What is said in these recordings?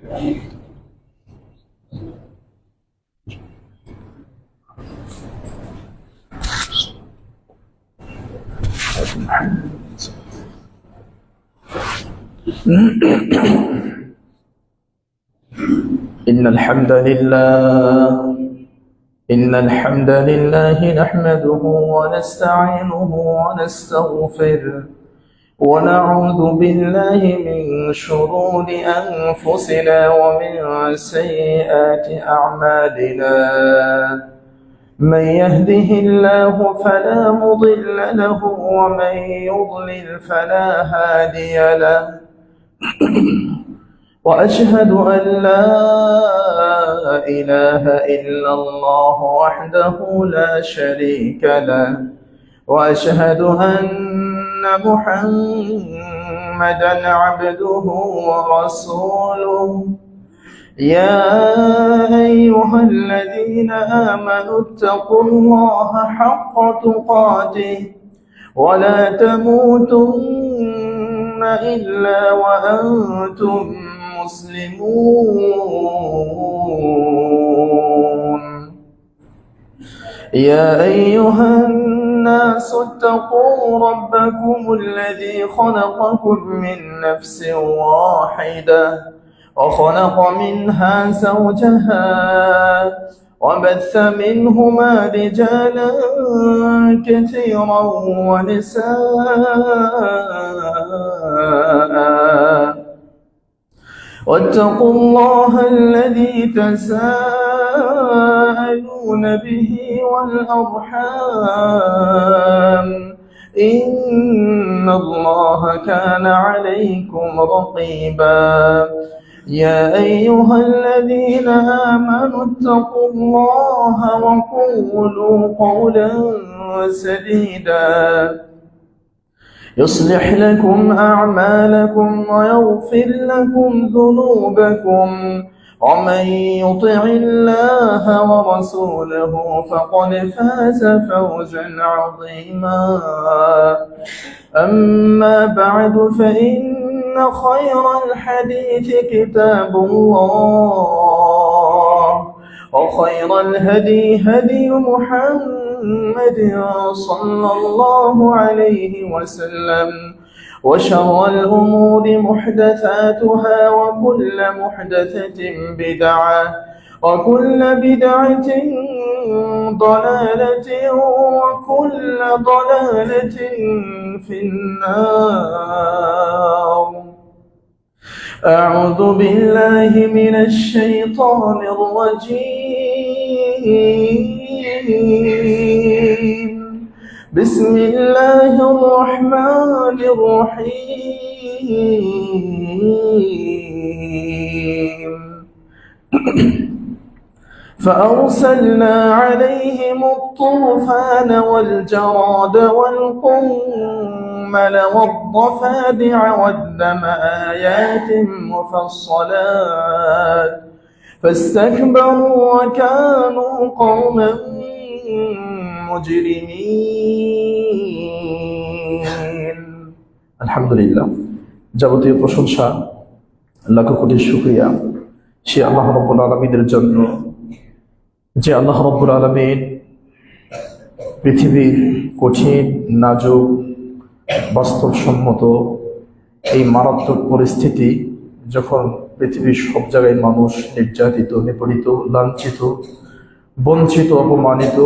إن الحمد لله نحمده ونستعينه ونستغفره ونعوذ بالله من شرور أنفسنا ومن سيئات أعمالنا. من يهده الله فلا مضل له ومن يضلل فلا هادي له. وأشهد أن لا إله إلا الله وحده لا شريك له، وأشهد أن محمدا عبده ورسوله. يا أيها الذين آمنوا اتقوا الله حق تقاته ولا تموتن إلا وأنتم مسلمون. يا أيها الناس اتقوا ربكم الذي خلقكم من نفس واحدة وخلق منها زوجها وبث منهما رجالا كثيرا ونساء. واتقوا الله الذي تساءلون به والأرحام، إن الله كان عليكم رقيبا. يا أيها الذين آمنوا اتقوا الله وقولوا قولا سديدا يصلح لكم أعمالكم ويغفر لكم ذنوبكم، ومن يطع الله ورسوله فقد فاز فوزا عظيما. أما بعد فإن خير الحديث كتاب الله، وخير الهدي هدي محمد صلى الله عليه وسلم، وشر الأمور محدثاتها وكل محدثة بدعة وكل بدعة ضلالة وكل ضلالة في النار. أعوذ بالله من الشيطان الرجيم. بسم الله الرحمن الرحيم. فأرسلنا عليهم الطوفان والجراد والقمل والضفادع والدم آيات مفصلات فاستكبروا وكانوا قوما মুজরিমিন। আলহামদুলিল্লাহ, যাবতীয় প্রশংসা লাখ কোটি শুকরিয়া সে আল্লাহ রাব্বুল আলামিনের জন্য, যে আল্লাহ রাব্বুল আলামিন পৃথিবীর কঠিন নাজুক বাস্তবসম্মত এই মারাত্মক পরিস্থিতি, যখন পৃথিবীর সব জায়গায় মানুষ নির্যাতিত, নিপীড়িত, লাঞ্ছিত, বঞ্চিত, অপমানিত,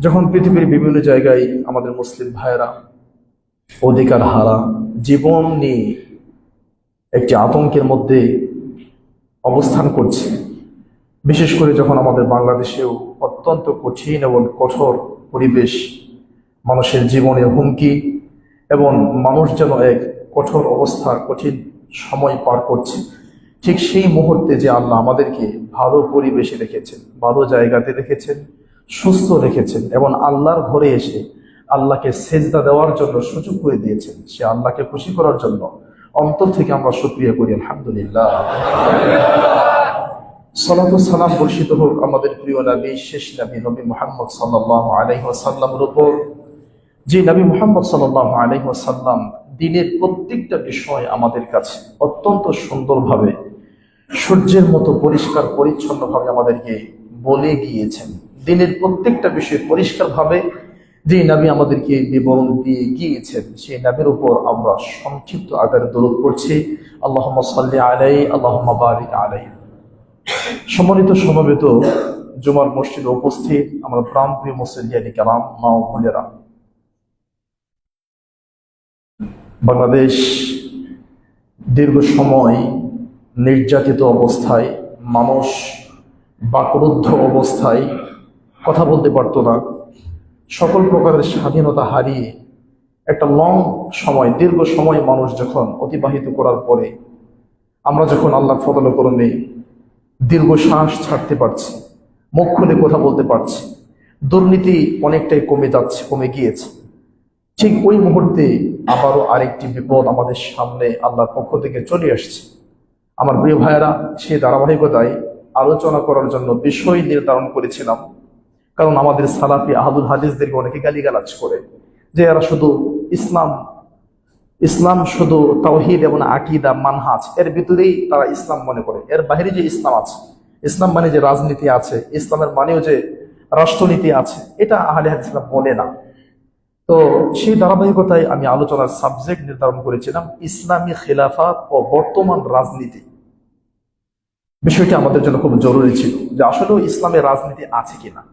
যখন পৃথিবীর বিভিন্ন জায়গায় আমাদের মুসলিম ভাইয়েরা অধিকার হারা জীবন নিয়ে একটি আতঙ্কের মধ্যে অবস্থান করছে, বিশেষ করে যখন আমাদের বাংলাদেশেও অত্যন্ত কঠিন এবং কঠোর পরিবেশ, মানুষের জীবনের হুমকি এবং মানুষ যেন এক কঠোর অবস্থা, কঠিন সময় পার করছে, ঠিক সেই মুহূর্তে যে আল্লাহ আমাদেরকে ভালো পরিবেশে রেখেছেন, ভালো জায়গাতে রেখেছেন, সুস্থ রেখেছেন এবং আল্লাহর ঘরে এসে আল্লাহকে সেজদা দেওয়ার জন্য সুযোগ করে দিয়েছেন, সে আল্লাহকে খুশি করার জন্য অন্তর থেকে আমরা শুকরিয়া করি। আলহামদুলিল্লাহ। সালাত ও সালাম বর্ষিত হোক আমাদের প্রিয় নবী, শেষ নবী, নবী মুহাম্মদ সাল্লাল্লাহু আলাইহি ওয়াসাল্লামের উপর, যে নবী মুহাম্মদ সাল্লাল্লাহু আলাইহি ওয়াসাল্লাম দিনের প্রত্যেকটা বিষয় আমাদের কাছে অত্যন্ত সুন্দরভাবে সূর্যের মতো পরিষ্কার পরিচ্ছন্নভাবে আমাদেরকে বলে গিয়েছেন। দিনের প্রত্যেকটা বিষয় পরিষ্কারভাবে যে নবী আমাদেরকে বিবরণ দিয়ে গিয়েছেন, সেই নবীর উপর আমরা সংক্ষিপ্ত আকারে দরুদ পড়ছি। আল্লাহুম্মা সাল্লি আলাইহি, আল্লাহুম্মা বারিক আলাইহি। সম্মানিত সমবেত জুমার মসজিদে উপস্থিত আমার প্রাণপ্রিয় মুসলিয়ানি কেরাম, মা ও বোনেরা, বাংলাদেশ দীর্ঘ সময় নির্যাতিত অবস্থায়, মানুষ বাকরুদ্ধ অবস্থায়, কথা বলতে পারতো না, সকল প্রকারের স্বাধীনতা হারিয়ে একটা দীর্ঘ সময় মানুষ যখন অতিবাহিত করার পরে আমরা যখন আল্লাহর ফজল ও করমে দীর্ঘ শ্বাস ছাড়তে পারছি, মুখ খুলে কথা বলতে পারছি, দুর্নীতি অনেকটাই কমে গিয়েছে, ঠিক ওই মুহূর্তে আবারও আরেকটি বিপদ আমাদের সামনে আল্লাহর পক্ষ থেকে চলে আসছে। আমার প্রিয় ভাইয়েরা, সেই ধারাবাহিকতায় আলোচনা করার জন্য বিষয় নির্ধারণ করেছিলাম। কারণ আমাদের সালাফি আহলুল হাদিসদেরকে অনেকে গালিগালাজ করে যে এরা শুধু ইসলাম শুধু তাওহীদ এবং আকীদা মানহাজ এর ভিতরেই তারা ইসলাম মনে করে, এর বাইরে যে ইসলাম আছে, ইসলাম মানে যে রাজনীতি আছে, ইসলামের মানেও যে রাষ্ট্রনীতি আছে, এটা আহলে হাদিসরা বলে না। তো সেই ধারাবাহিকতায় আমি আলোচনার সাবজেক্ট নির্ধারণ করেছিলাম ইসলামী খিলাফত ও বর্তমান রাজনীতি। বিষয়টি আমাদের জন্য খুব জরুরি ছিল যে আসলেও ইসলামের রাজনীতি আছে কিনা।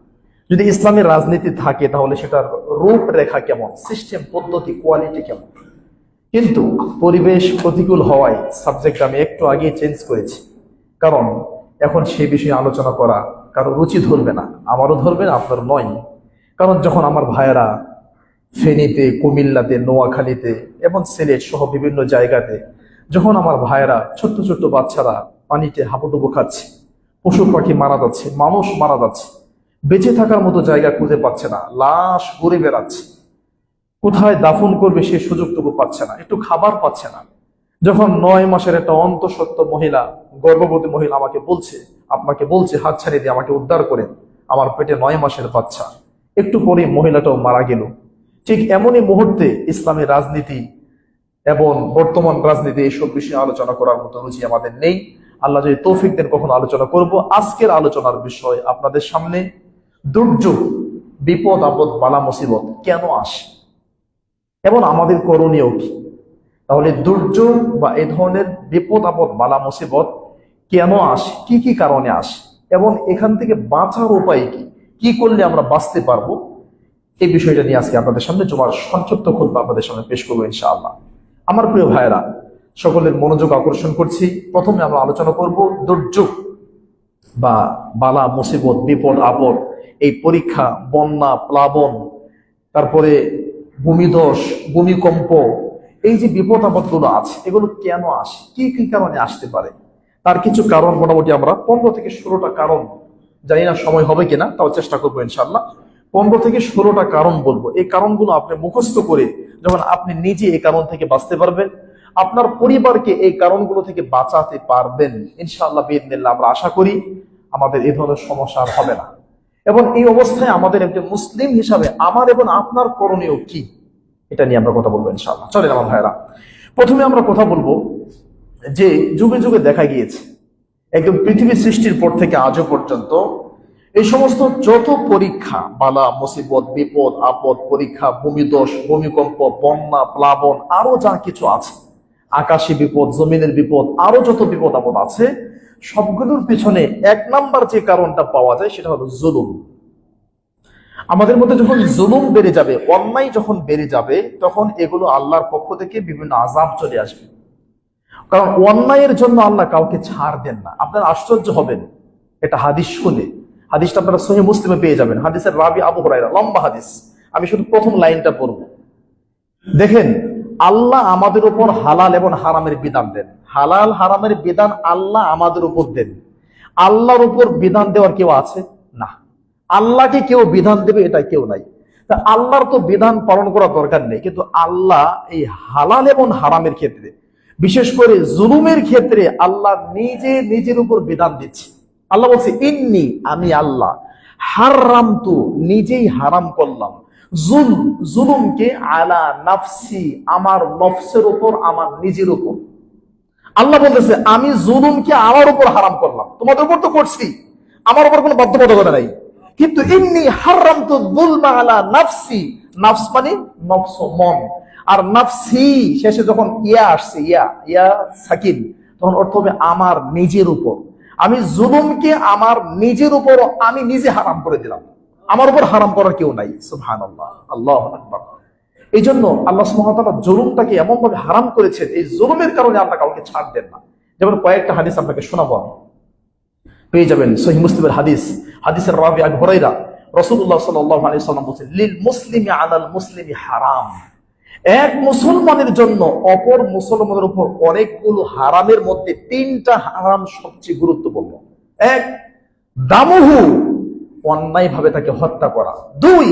যদি ইসলামের রাজনীতি থাকে তাহলে সেটার রূপরেখা কেমন, সিস্টেম পদ্ধতি কোয়ালিটি কেমন। কিন্তু পরিবেশ প্রতিকূল হওয়ায় সাবজেক্ট আমি একটু আগে চেঞ্জ করেছি, কারণ এখন সেই বিষয়ে আলোচনা করা কারো রুচি ধরবে না, আমারও ধরবে না, আপনার নয়। কারণ যখন আমার ভাইয়েরা ফেনীতে, কুমিল্লাতে, নোয়াখালীতে এবং সিলেট সহ বিভিন্ন জায়গাতে যখন আমার ভাইয়েরা ছোট্ট ছোট্ট বাচ্চারা পানিতে হাবুডুবু খাচ্ছে, পশু পাখি মারা যাচ্ছে, মানুষ মারা যাচ্ছে, বেঁচে থাকার মতো জায়গা খুঁজে পাচ্ছে না, লাশ ঘুরে বেড়াচ্ছে, কোথায় দাফন করবে সে সুযোগটুকু পাচ্ছে না, একটু খাবার পাচ্ছে না। যখন 9 মাসের একটা অন্তঃসত্ত্ব মহিলা, গর্ভবতী মহিলা আপনাকে বলছে হাত ছাড়িয়ে দিয়ে আমাকে উদ্ধার করেন, আমার পেটে 9 মাসের বাচ্চা, একটু পরে মহিলাটাও মারা গেল। ঠিক এমনই মুহূর্তে ইসলামী রাজনীতি এবং বর্তমান রাজনীতি এইসব বিষয়ে আলোচনা করার মতো রুচি আমাদের নেই। আল্লাহ যদি তৌফিক দেন কখনো আলোচনা করব। আজকের আলোচনার বিষয় আপনাদের সামনে দুর্যোগ, বিপদ আপদ, বালা মুসিবত কেন আসে এবং আমাদের করণীয় কি। তাহলে দুর্যোগ বা এই ধরনের বিপদ আপদ, বালা মুসিবত কেন আসে, কি কি কারণে আসে এবং এখান থেকে বাঁচার উপায় কি, কি করলে আমরা বাঁচতে পারবো, এই বিষয়টা নিয়ে আজকে আপনাদের সামনে জুমার সংক্ষিপ্ত খুতবা আপনাদের সামনে পেশ করবো ইনশাআল্লাহ। আমার প্রিয় ভাইয়েরা, সকলের মনোযোগ আকর্ষণ করছি। প্রথমে আমরা আলোচনা করব দুর্যোগ বা বালা মুসিবত, বিপদ আপদ, এই পরীক্ষা, বন্যা, প্লাবন, তারপরে ভূমিধস, ভূমিকম্প, এই যে বিপদ আপদ গুলো আছে এগুলো কেন আসে, কি কি কারণে আসতে পারে, তার কিছু কারণ মোটামুটি আমরা 15 থেকে 16টা কারণ, জানি না সময় হবে কিনা, তাও চেষ্টা করবো ইনশাআল্লাহ। 15 থেকে 16টা কারণ বলবো। এই কারণগুলো আপনি মুখস্থ করে যখন আপনি নিজে এই কারণ থেকে বাঁচতে পারবেন, আপনার পরিবারকে এই কারণগুলো থেকে বাঁচাতে পারবেন ইনশাআল্লাহ বিইذনিল্লাহ। আমরা আশা করি আমাদের এই ধরনের সমস্যা আর হবে না। এবং এই অবস্থায় আমাদের একজন মুসলিম হিসাবে আমার এবং আপনার করণীয় কি, এটা নিয়ে আমরা কথা বলবো ইনশাআল্লাহ। চলেন আমার ভাইরা, প্রথমে আমরা কথা বলবো যে যুগে যুগে দেখা গিয়েছে, একদম পৃথিবী সৃষ্টির পর থেকে আজও পর্যন্ত এই সমস্ত যত পরীক্ষা, বালা মুসিবত, বিপদ আপদ, পরীক্ষা, ভূমিধস, ভূমিকম্প, বন্যা, প্লাবন, আরো যা কিছু আছে, আকাশী বিপদ, জমিনের বিপদ, আরো যত বিপদ আপদ আছে, সবগুলোর পিছনে 1 নাম্বার যে কারণটা পাওয়া যায় সেটা হলো জুলুম। আমাদের মধ্যে যখন জুলুম বেড়ে যাবে, অন্যায় যখন বেড়ে যাবে, তখন এগুলো আল্লাহর পক্ষ থেকে বিভিন্ন আযাব চলে আসবে। কারণ অন্যায়ের জন্য আল্লাহ কাউকে ছাড় দেন না। আপনারা আশ্চর্য হবেন এটা হাদিস শুনে, হাদিসটা আপনারা সহিহ মুসলিমে পেয়ে যাবেন। হাদিসের রাবি আবু হুরায়রা, লম্বা হাদিস, আমি শুধু প্রথম লাইনটা পড়ব। দেখেন, আল্লাহ আমাদের উপর হালাল এবং হারামের বিধান দেন, হালাল হারামের বিধান আল্লাহ আমাদের উপর দেন। আল্লাহর উপর বিধান দেওয়ার কেউ আছে না, আল্লাহকে কেউ বিধান দেবে এটা কেউ নাই। তা আল্লাহর তো বিধান পালন করার দরকার নেই, কিন্তু আল্লাহ এই হালাল এবং হারামের ক্ষেত্রে, বিশেষ করে জুলুমের ক্ষেত্রে আল্লাহ নিজে নিজের উপর বিধান দিচ্ছে। আল্লাহ বলছে ইন্নী, আমি আল্লাহ, হারামতু, নিজেই হারাম করলাম, জুলুমকে আলা নাফসি, আমার নফসের উপর, আমার নিজের উপর। আল্লাহ বলতেছে আমি জুলুমকে আমার উপর হারাম করলাম, তোমাদের উপর তো করছি, আমার উপর কোনো বাধ্যবাধকতা নাই, কিন্তু ইন্নী হারামতু যুলমা আলা নাফসি, নাফস মানে নফস মন, আর নাফসি শেষে যখন ইয়া আসছে ইয়া ইয়া সাকিন, তখন অর্থ হবে আমার নিজের উপর। আমি জুলুমকে আমার নিজের উপর আমি নিজে হারাম করে দিলাম, আমার উপর হারাম করার কেউ নাই। সুবহানাল্লাহ, আল্লাহু আকবার। এই জন্য আল্লাহ সুবহানাহু ওয়া তাআলা জুলুমটাকে এমন ভাবে হারাম করেছেন, এই জুলুমের কারণে আল্লাহ কাউকে ছাড় দেন না। যেমন কয়েকটা হাদিস আপনাকে শোনাবো, আমি পেয়ে যাবেন সহিহ মুসলিমের হাদিস, হাদিসের রাবি আবু হুরায়রা, রাসূলুল্লাহ সাল্লাল্লাহু আলাইহি ওয়াসাল্লাম বলেছেন, লিল মুসলিমি আলাল মুসলিমি হারাম, এক মুসলমানের জন্য অপর মুসলমানের উপর অনেকগুলো হারামের মধ্যে তিনটা হারাম সবচেয়ে গুরুত্বপূর্ণ। এক, দামুহু, অন্যায় ভাবে তাকে হত্যা করা। দুই,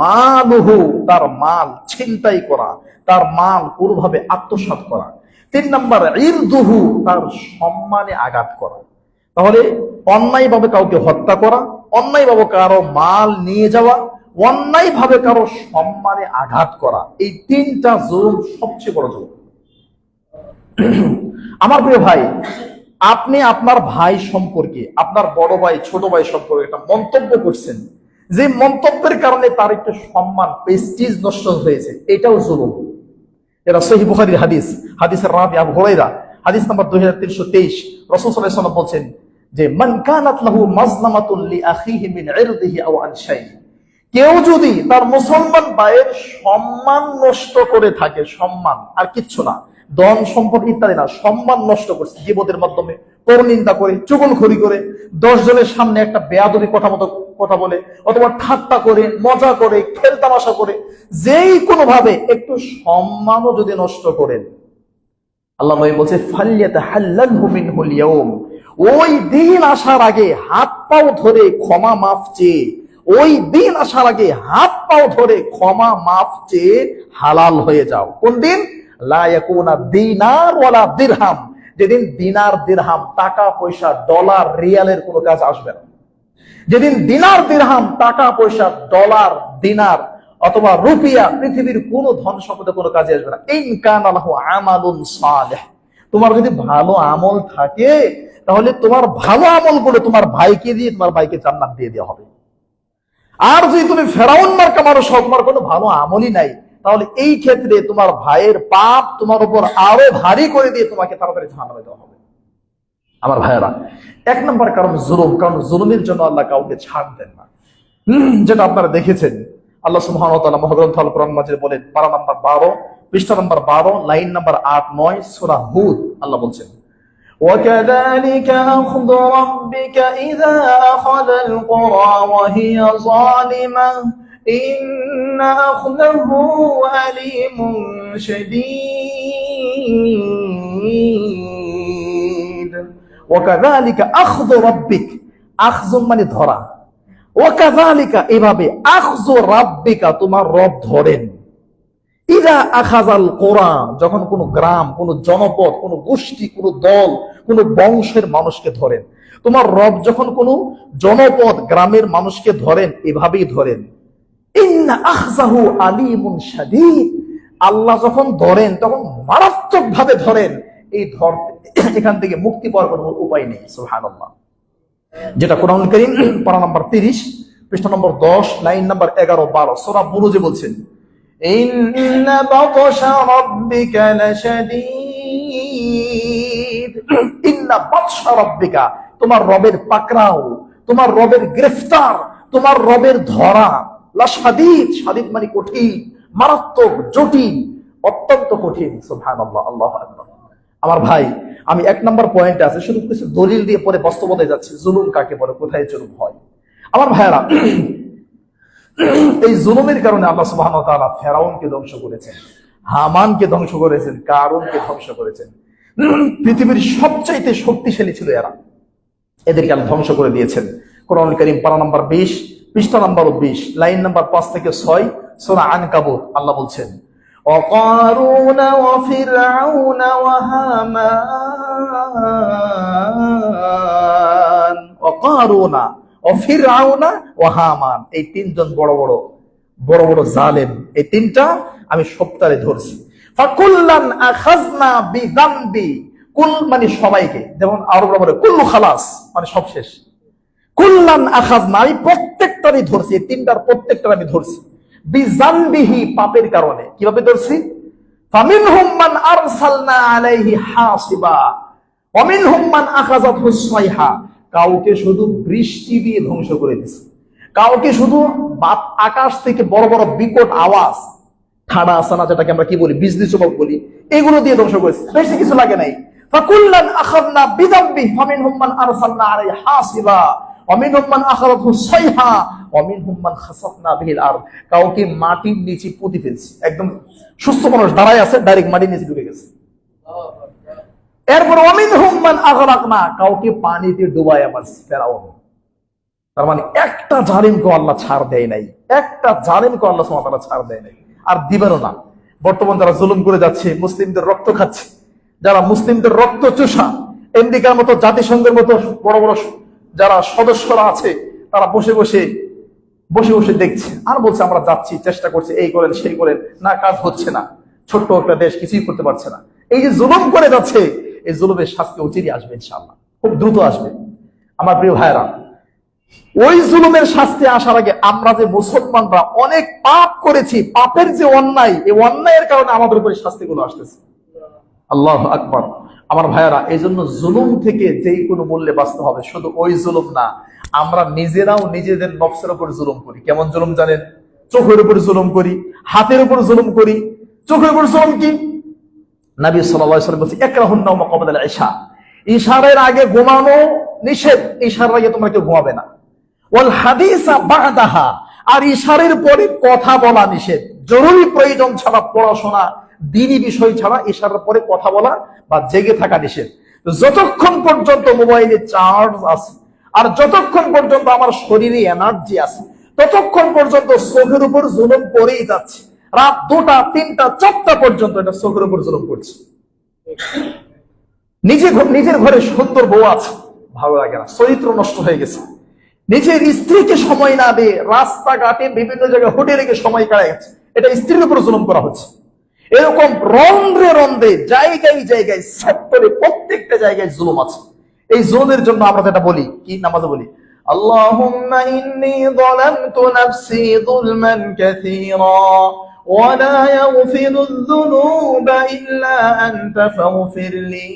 মালুহু, তার মাল ছিনতাই করা, তার মাল পুরোভাবে আত্মসাৎ করা। তিন নম্বর, ইরদুহু, তার সম্মানে আঘাত করা। তাহলে অন্যায় ভাবে কাউকে হত্যা করা, অন্যায় ভাবে কারো মাল নিয়ে যাওয়া, অন্যায় ভাবে কারো সম্মানে আঘাত করা, এই তিনটা জুলুম সবচেয়ে বড় জুলুম। আমার প্রিয় ভাই, আপনি আপনার ভাই সম্পর্কে, আপনার বড় ভাই ছোট ভাই সম্পর্কে একটা মন্তব্য করছেন, যে মন্তব্যের কারণে তার একটু সম্মান প্রেস্টিজ নষ্ট হয়েছে, এটাও জুলুম। এটা সহিহ বুখারীর হাদিস, হাদিসের রাবি আবু হুরায়রা, হাদিস নাম্বার 2323। রাসূল সাল্লাল্লাহু আলাইহি ওয়াসাল্লাম বলেন যে মান কানাত লাহু মাজলামাতুন লি আখিহি মিন ইরদিহি আও আন শাই, কেউ যদি তার মুসলমান ভাইয়ের সম্মান নষ্ট করে থাকে, সম্মান আর কিচ্ছু না, ধন সম্পদ ইত্যাদি না, সম্মান নষ্ট করছে গীবতের মাধ্যমে, পরনিন্দা করে, চুগলখড়ি করে, 10 জনের সামনে একটা বেয়াদবি কথা বলে, অথবা ঠাট্টা করে, মজা করে, খেলতামাশা করে, যেই কোনো ভাবে একটু সম্মানও যদি নষ্ট করেন, আল্লাহ নবী বলছে ফালইয়াতাহাল্লালহু মিনহুল ইয়াউম, ওই দিন আসার আগে হাত পাও ধরে ক্ষমা মাফ চেয়ে, ওই দিন আসার আগে হাত পাও ধরে ক্ষমা মাফ চেয়ে হালাল হয়ে যাও। কোন দিন? লা ইয়াকুনা দিনার ওয়ালা দিরহাম, যেদিন দিনার দিরহাম, টাকা পয়সা ডলার রিয়ালের কোনো কাজ আসবে না। যেদিন দিনার দিরহাম, টাকা পয়সা ডলার দিনার অথবা রুপিয়া, পৃথিবীর কোনো ধন সম্পদে কোনো কাজে আসবে না। ইন কানা লাহু আমালুন সালিহ, তোমার যদি ভালো আমল থাকে তাহলে তোমার ভালো আমল করে তোমার ভাইকে দিয়ে তোমার ভাইকে জান্নাত দিয়ে দেওয়া হবে। আর যদি তুমি ফেরাউন মার্কা মানুষ হও, তোমার কোনো ভালো আমলই নাই, তাহলে এই ক্ষেত্রে তোমার ভাইয়ের পাপ তোমার উপর আরো ভারী করে দিয়ে তোমাকে তাড়াতাড়ি জাহান্নামে দেওয়া হবে। আমার ভাইয়েরা, এক নম্বর কারণ জুলুম, কারণ জুলুমের জন্য আল্লাহ কাউকে ছাড় দেন না। যেটা আপনারা দেখেছেন, আল্লাহ সুবহানাহু ওয়া তাআলা মহাগ্রন্থ আল কোরআন মাজিদে বলেন, পারা নাম্বার 12, পৃষ্ঠা নাম্বার 12, লাইন নাম্বার 8-9, সূরা হুদ, আল্লাহ বলছেন, وَكَذَلِكَ أَخْذُ رَبِّكَ إِذَا أَخَذَ الْقُرَى وَهِيَ ظَالِمَةٌ إِنَّ أَخْذَهُ أَلِيمٌ شَدِيدٌ وَكَذَلِكَ أَخْذُ رَبِّكَ, আখয মানে ধরা, ওয়াকাযালিকা এভাবে, আখযু রাব্বিকা তোমার রব ধরেন, ইযা আখাযাল কুরা যখন কোন গ্রাম, কোন জনপদ, কোন গোষ্ঠী, কোন দল, কোন বংশের মানুষকে ধরেন, তোমার রব যখন কোন জনপদ, গ্রামের মানুষকে ধরেন, এভাবেই ধরেন। ইন্না আখযাহু আলীমুন শাদীদ, আল্লাহ যখন ধরেন তখন মারাত্মক ভাবে ধরেন, এই এখান থেকে মুক্তি পাওয়ার কোনো উপায় নেই। সুবহানাল্লাহ। যেটা কোরআন কারীম পারা নাম্বার 30, পৃষ্ঠা নম্বর 10, লাইন নাম্বার 11-12, সূরা বুরুজে বলছেন, ইন্না বাতশা রাব্বিকা লাশাদীদ, ইন্না বাতশা রাব্বিকা, তোমার রবের পাকড়াও, তোমার রবের গ্রেফতার, তোমার রবের ধরা, লাশাদীদ, শাদীদ মানে কঠিন, মারাত্মক, জটিল, অত্যন্ত কঠিন। সুবহানাল্লাহ, আল্লাহু আকবার। আমার ভাই, আমি 1 নম্বর পয়েন্টে আছে, শুধু কিছু দলিল দিয়ে পরে বাস্তবতায় যাচ্ছি, জুলুম কাকে বলে, কোথায় জুলুম হয়। আমার ভাইয়েরা, এই জুলুমের কারণে আল্লাহ সুবহানাহু ওয়া তাআলা ফেরাউনকে ধ্বংস করেছেন, হামানকে ধ্বংস করেছেন, কারুনকে ধ্বংস করেছেন। পৃথিবীর সবচাইতে শক্তিশালী ছিল এরা, এদেরকে আল্লাহ ধ্বংস করে দিয়েছেন। কোরআন কারীম পারা নাম্বার 20, পৃষ্ঠা নাম্বার 20, লাইন নাম্বার 5 থেকে 6, সূরা আনকাবুত, আল্লাহ বলছেন, وقارون وفرعون وهامان, وقارون وفرعون وهامان, এই তিনজন বড় বড় জালেম, এই তিনটা আমি সপ্তাহে ধরছি। ফাকুল্লান আখাযনা বিযামবি, কুল মানে সবাইকে, যেমন আরবরা বলে কুল্লু খালাস মানে সব শেষ, কুল্লান আখাযনা আমি প্রত্যেকটারই ধরছি, তিনটার প্রত্যেকটার আমি ধরছি, বিজানবিহি পাপের কারণে। কিভাবে ধরছি? ফামিনহুম মান আরসালনা আলাইহি হাসিবা ওয়া মিনহুম মান আখাযাতহু সাইহা, কাউকে শুধু বৃষ্টি দিয়ে ধ্বংস করে দিয়েছে, কাউকে শুধু আকাশ থেকে বড় বড় বিকট আওয়াজ, ঠাড়া আসানা যেটাকে আমরা কি বলি, বিজলি চমক বলি, এগুলো দিয়ে ধ্বংস করেছে, বেশি কিছু লাগে নাই। ফাকুল্লান আখাযনা বিযানবিহি ফামিনহুম মান আরসালনা আলাইহি হাসিবা ওয়া মিনহুম মান আখাযাতহু সাইহা ওয়া মিনহুম মান খাসাফনা বিহিল আরদ, কাউকে মাটির নিচে পুঁতে ফেলছে, একদম সুস্থ মানুষ দাঁড়ায় আছে, ডাইরেক্ট মাটির নিচে ঢুকে গেছে। এরপর ওয়া মিনহুম মান আগরাকনা, কাউকে পানিতে ডুবায় মারছে ফেরাউন। তার মানে একটা জালিমকে আল্লাহ ছাড় দেয় নাই, একটা জালিমকে আল্লাহ সুবহানাহু ওয়া তাআলা ছাড় দেয় নাই, আর দিবেনও না। বর্তমান যারা জুলুম করে যাচ্ছে, মুসলিমদের রক্ত খাচ্ছে, যারা মুসলিমদের রক্ত চুষা, আমেরিকার মতো, জাতিসংঘের মতো বড় বড় যারা সদস্যরা আছে, তারা বসে বসে বসে বসে দেখছে আর বলছে আমরা যাচ্ছি, চেষ্টা করছি, এই করেন সেই করেন, না কাজ হচ্ছে না, ছোট্ট একটা দেশ কিছুই করতে পারছে না। এই যে জুলুম করে যাচ্ছে, এই জুলুমের শাস্তি অচিরেই আসবে ইনশাআল্লাহ, খুব দ্রুত আসবে। আমার প্রিয় ভাইরা, ওই জুলুমের শাস্তি আসার আগে আমরা যে মুসলমানরা অনেক পাপ করেছি, পাপের যে অন্যায়, এই অন্যায়ের কারণে আমাদের উপরে শাস্তিগুলো আসতেছে। আল্লাহু আকবার। আমার ভাইয়ারা, এই জন্য জুলুম থেকে যেই কোনো মূল্যে বাঁচতে হবে। শুধু ওই জুলুম না, আমরা নিজেরাও নিজেদের নফসের উপর জুলুম করি। কেমন জুলুম জানেন? চোখের উপর জুলুম করি, হাতের উপর জুলুম করি। চোখের উপর জুলুম কি? নবী সাল্লাল্লাহু আলাইহি ওয়াসাল্লাম বলছে ইকরাহুন নাওমা ক্বাবলা আল ইশা, ইশারের আগে ঘুমানো নিষেধ, ইশারার আগে তোমরা কেউ ঘুমাবে না। ওয়াল হাদিসা বা'দাহা, আর ইশারের পরে কথা বলা নিষেধ, জরুরি প্রয়োজন ছাড়া, পড়াশোনা দ্বীনি বিষয় ছাড়া ইশারার পরে কথা বলা বা জেগে থাকা নিষেধ। যতক্ষণ পর্যন্ত মোবাইলে চার্জ আছে আর যতক্ষণ পর্যন্ত আমার শরীরে এনার্জি আছে, ততক্ষণ পর্যন্ত চোখের উপর জুলুম করেই যাচ্ছে। রাত 2টা 3টা 4টা পর্যন্ত এটা চোখের উপর জুলুম করছে। নিজের ঘরে সুন্দর বউ আছে, ভালো লাগে না, চরিত্র নষ্ট হয়ে গেছে, নিজের স্ত্রীকে সময় না দিয়ে রাস্তাঘাটে বিভিন্ন জায়গায় হোটেলে গিয়ে সময় কাটায় গেছে, এটা স্ত্রীর উপর জুলুম করা হচ্ছে। এরকম রন্ধ্রে রন্ধ্রে, জায়গায় জায়গায়, সেক্টরে, প্রত্যেকটা জায়গায় জুলুম আছে। এই জুলুমের জন্য আমরা যেটা বলি, কি নামাজে বলি, আল্লাহুম্মা ইন্নী যালামতু নাফসি যুলমান কাসীরা ওয়া লা ইয়াগফিরুয যুনুবা ইল্লা আনতা ফাগফিরলি।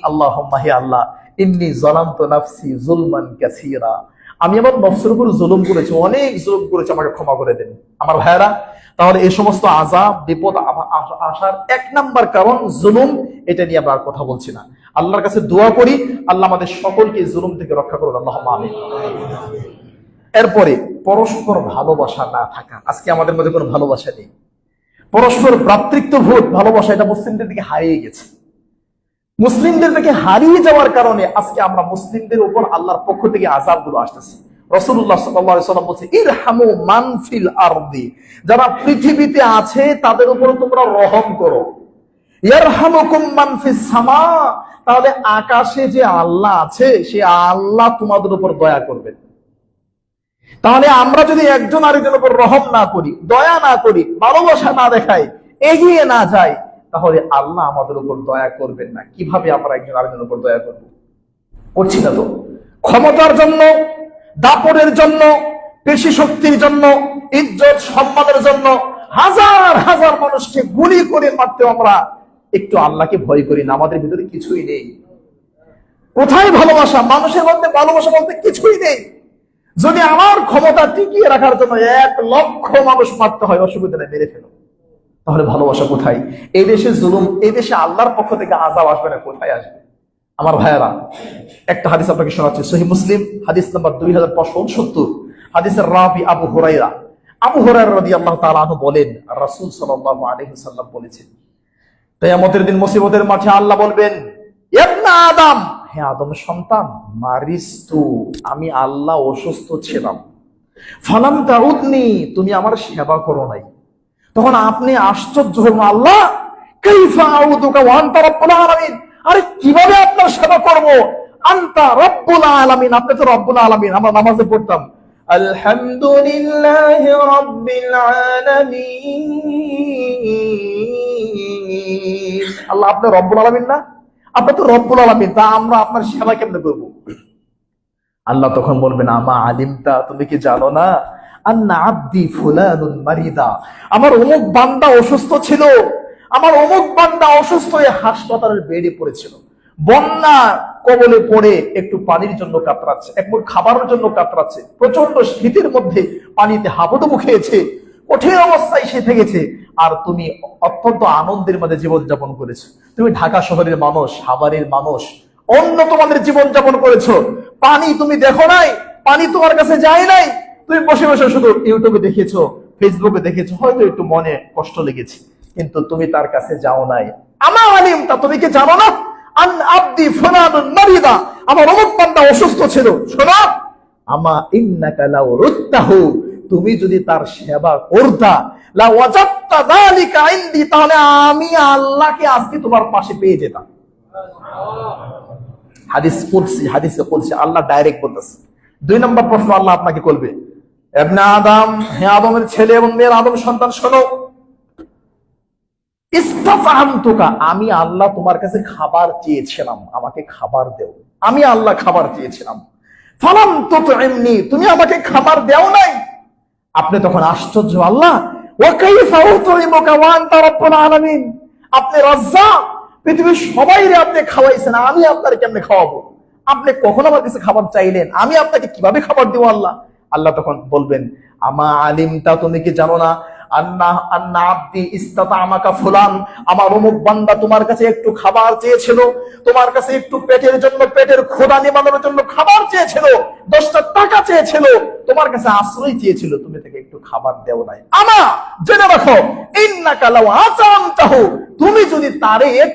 আল্লাহুম্মা, হে আল্লাহ, ইন্নী যালামতু নাফসি যুলমান কাসীরা, আমি আমার নফসের উপর জুলুম করেছি, অনেক জুলুম করেছি, আমাকে ক্ষমা করে দেন। আমার ভাইরা, তাহলে এই সমস্ত আযাব বিপদ আসার 1 নাম্বার কারণ জুলুম। এটা নিয়ে আমরা আর কথা বলছি না। আল্লাহর কাছে দোয়া করি, আল্লাহ আমাদের সকলকে জুলুম থেকে রক্ষা করুন, আল্লাহুম্মা আমিন। এরপরে পরস্পর ভালোবাসা না থাকা, আজকে আমাদের মধ্যে কোনো ভালোবাসা নেই। পরস্পর ভ্রাতৃত্ববোধ, ভালোবাসা, এটা মুসলিমদের দিকে হারিয়ে গেছে। মুসলিমদের থেকে হারিয়ে যাওয়ার কারণে আজকে আমরা মুসলিমদের উপর আল্লাহর পক্ষ থেকে আযাবগুলো আসতেছে। রাসূলুল্লাহ সাল্লাল্লাহু আলাইহি ওয়াসাল্লাম বলেছে, ইরহামু মান ফিল আরদি, যারা পৃথিবীতে আছে তাদের উপর তোমরা রহম করো। ইয়ারহামুকুম মান ফিস সামা, তাহলে আকাশে যে আল্লাহ আছে সে আল্লাহ তোমাদের উপর দয়া করবেন। তাহলে আমরা যদি একজন আরেকজনের উপর রহম না করি, দয়া না করি, ভালোবাসা না দেখাই, এগিয়ে না যাই, তাহলে আল্লাহ আমাদের উপর দয়া করবেন না। কিভাবে আমরা একজন আরেকজনের উপর দয়া করব? করছি না তো। ক্ষমতার জন্য, দাপটের জন্য, পেশি শক্তির জন্য, ইজ্জত সম্মানের জন্য হাজার হাজার মানুষকে গুলি করে মারতে আমরা একটু আল্লাহকে ভয় করি না। আমাদের ভিতরে কিছুই নেই। কোথায় ভালোবাসা? মানুষের মধ্যে ভালোবাসা বলতে কিছুই নেই। যদি আমার ক্ষমতা টিকিয়ে রাখার জন্য 1 লক্ষ মানুষ মারতে হয়, অসুবিধা নেই, মেরে ফেলো। তাহলে ভালোবাসা কোথায়? এই দেশে জুলুম, এই দেশে আল্লাহর পক্ষ থেকে আযাব আসবে না, কোথায় আসবে? আমার ভাইয়েরা, একটা হাদিস আপনাকে শোনাচ্ছি, সহিহ মুসলিম হাদিস নাম্বার 2569, হাদিসের রাবি আবু হুরায়রা। আবু হুরায়রা রাদিয়াল্লাহু তাআলা আনহু বলেন, রাসূল সাল্লাল্লাহু আলাইহি ওয়াসাল্লাম বলেছেন, কিয়ামতের দিন মুসিবতের মাঠে আল্লাহ বলবেন, ইবনা আদম, হে আদমের সন্তান, মারিস্তু, আমি আল্লাহ অসুস্থ ছিলাম, ফালাম তাউদনি, তুমি আমার সেবা করো নাই। তখন আপনি আশ্চর্য হবেন, আল্লাহ কাইফা আউদুকা ওয়া আনতা রাব্বুল আলামিন, আরে কিভাবে আপনার সেবা করব? আনতা রাব্বুল আলামিন, আপনি তো রব্বুল আলামিন। আমরা নামাজে পড়তাম, আলহামদুলিল্লাহি রাব্বিল আলামিন। আল্লাহ আপনি রব্বুল আলামিন না? আপনি তো রব্বুল আলামিন, তা আমরা আপনার সেবা কেমনে করবো? আল্লাহ তখন বলবেন, আমা আলিমতা, তুমি কি জানো না, আন্না আব্দি ফুলানুন মারিদা, আমার অমুক বান্দা অসুস্থ ছিল, আমার অমুক বান্দা অসুস্থ হয়ে হাসপাতালের বেডে পড়েছিল, বন্যা কবলে পড়ে একটু পানির জন্য কাতরাচ্ছে, এক মুঠ খাবারের জন্য কাতরাচ্ছে, প্রচন্ড শীতের মধ্যে পানিতে হাবুডুবু খেয়েছে, কঠিন অবস্থায় সে থেকেছে, আর তুমি অত্যন্ত আনন্দের মাঝে জীবনযাপন করেছো। তুমি ঢাকা শহরের মানুষ, সাভারের মানুষ, অন্য তোমাদের জীবনযাপন করেছো। পানি তুমি দেখো নাই, পানি তোমার কাছে যায় নাই, তুমি বসে বসে শুধু ইউটিউবে দেখেছো, ফেসবুকে দেখেছো, হয়তো একটু মনে কষ্ট লেগেছে, কিন্তু তুমি তার কাছে যাও নাই। আমা আলিমতা, তুমি কি জানো না, আন আব্দি ফুলানুন মারিদা, আমার অমুক বান্দা অসুস্থ ছিল, শোনো, আমা ইন্নাকা লাউ রুত্তাহু, তুমি যদি তার সেবা করতা, লা ওয়াজাদতা যালিকা ইনদি, তাহলে আমি আল্লাহকে আজকে তোমার পাশে পেয়ে যেতাম। হাদিস কুদসি, হাদিসে কুদসি, আল্লাহ ডাইরেক্ট বলতেছে। 2 নম্বর প্রশ্ন আল্লাহ আপনাকে করবে, ইবনে আদম, হে আদমের ছেলে এবং মেয়ের আদম সন্তান, শোনো, ইস্তাফাহামতুকা, আমি আল্লাহ তোমার কাছে খাবার চেয়েছিলাম, আমাকে খাবার দেও, আমি আল্লাহ খাবার চেয়েছিলাম, ফালাম তুতইমনি, তুমি আমাকে খাবার দেও নাই। আপনি তখন আশ্চর্য, আল্লাহ, ওয়া কাইফা উতইমুকা ওয়া আনতা রাব্বুল আলামিন, আপনি রাজ্জাক, পৃথিবীর সবাইরে আপনি খাওয়াইছেন, আমি আপনার কেমনে খাওয়াবো? আপনি কখন আমার কাছে খাবার চাইলেন, আমি আপনাকে কিভাবে খাবার দেবো? আল্লাহ আল্লাহ তখন বলবেন, আমা আলিমতা, তুমি কি জানো না, আন্না আন্না আব্দি ইস্তাতা আমাকা ফুলান, আমার অমুক বান্দা তোমার কাছে একটু খাবার চেয়েছিল, তোমার কাছে একটু পেটের জন্য, পেটের ক্ষুধা নিবারণের জন্য খাবার চেয়েছিল, 10টা টাকা চেয়েছিল, তোমার কাছে আশ্রয় চেয়েছিল, তুমি তাকে একটু খাবার দেও নাই। আমা জেনে রাখো, ইন্নাকা লাউ আতামতাহু, তুমি যদি তারে এক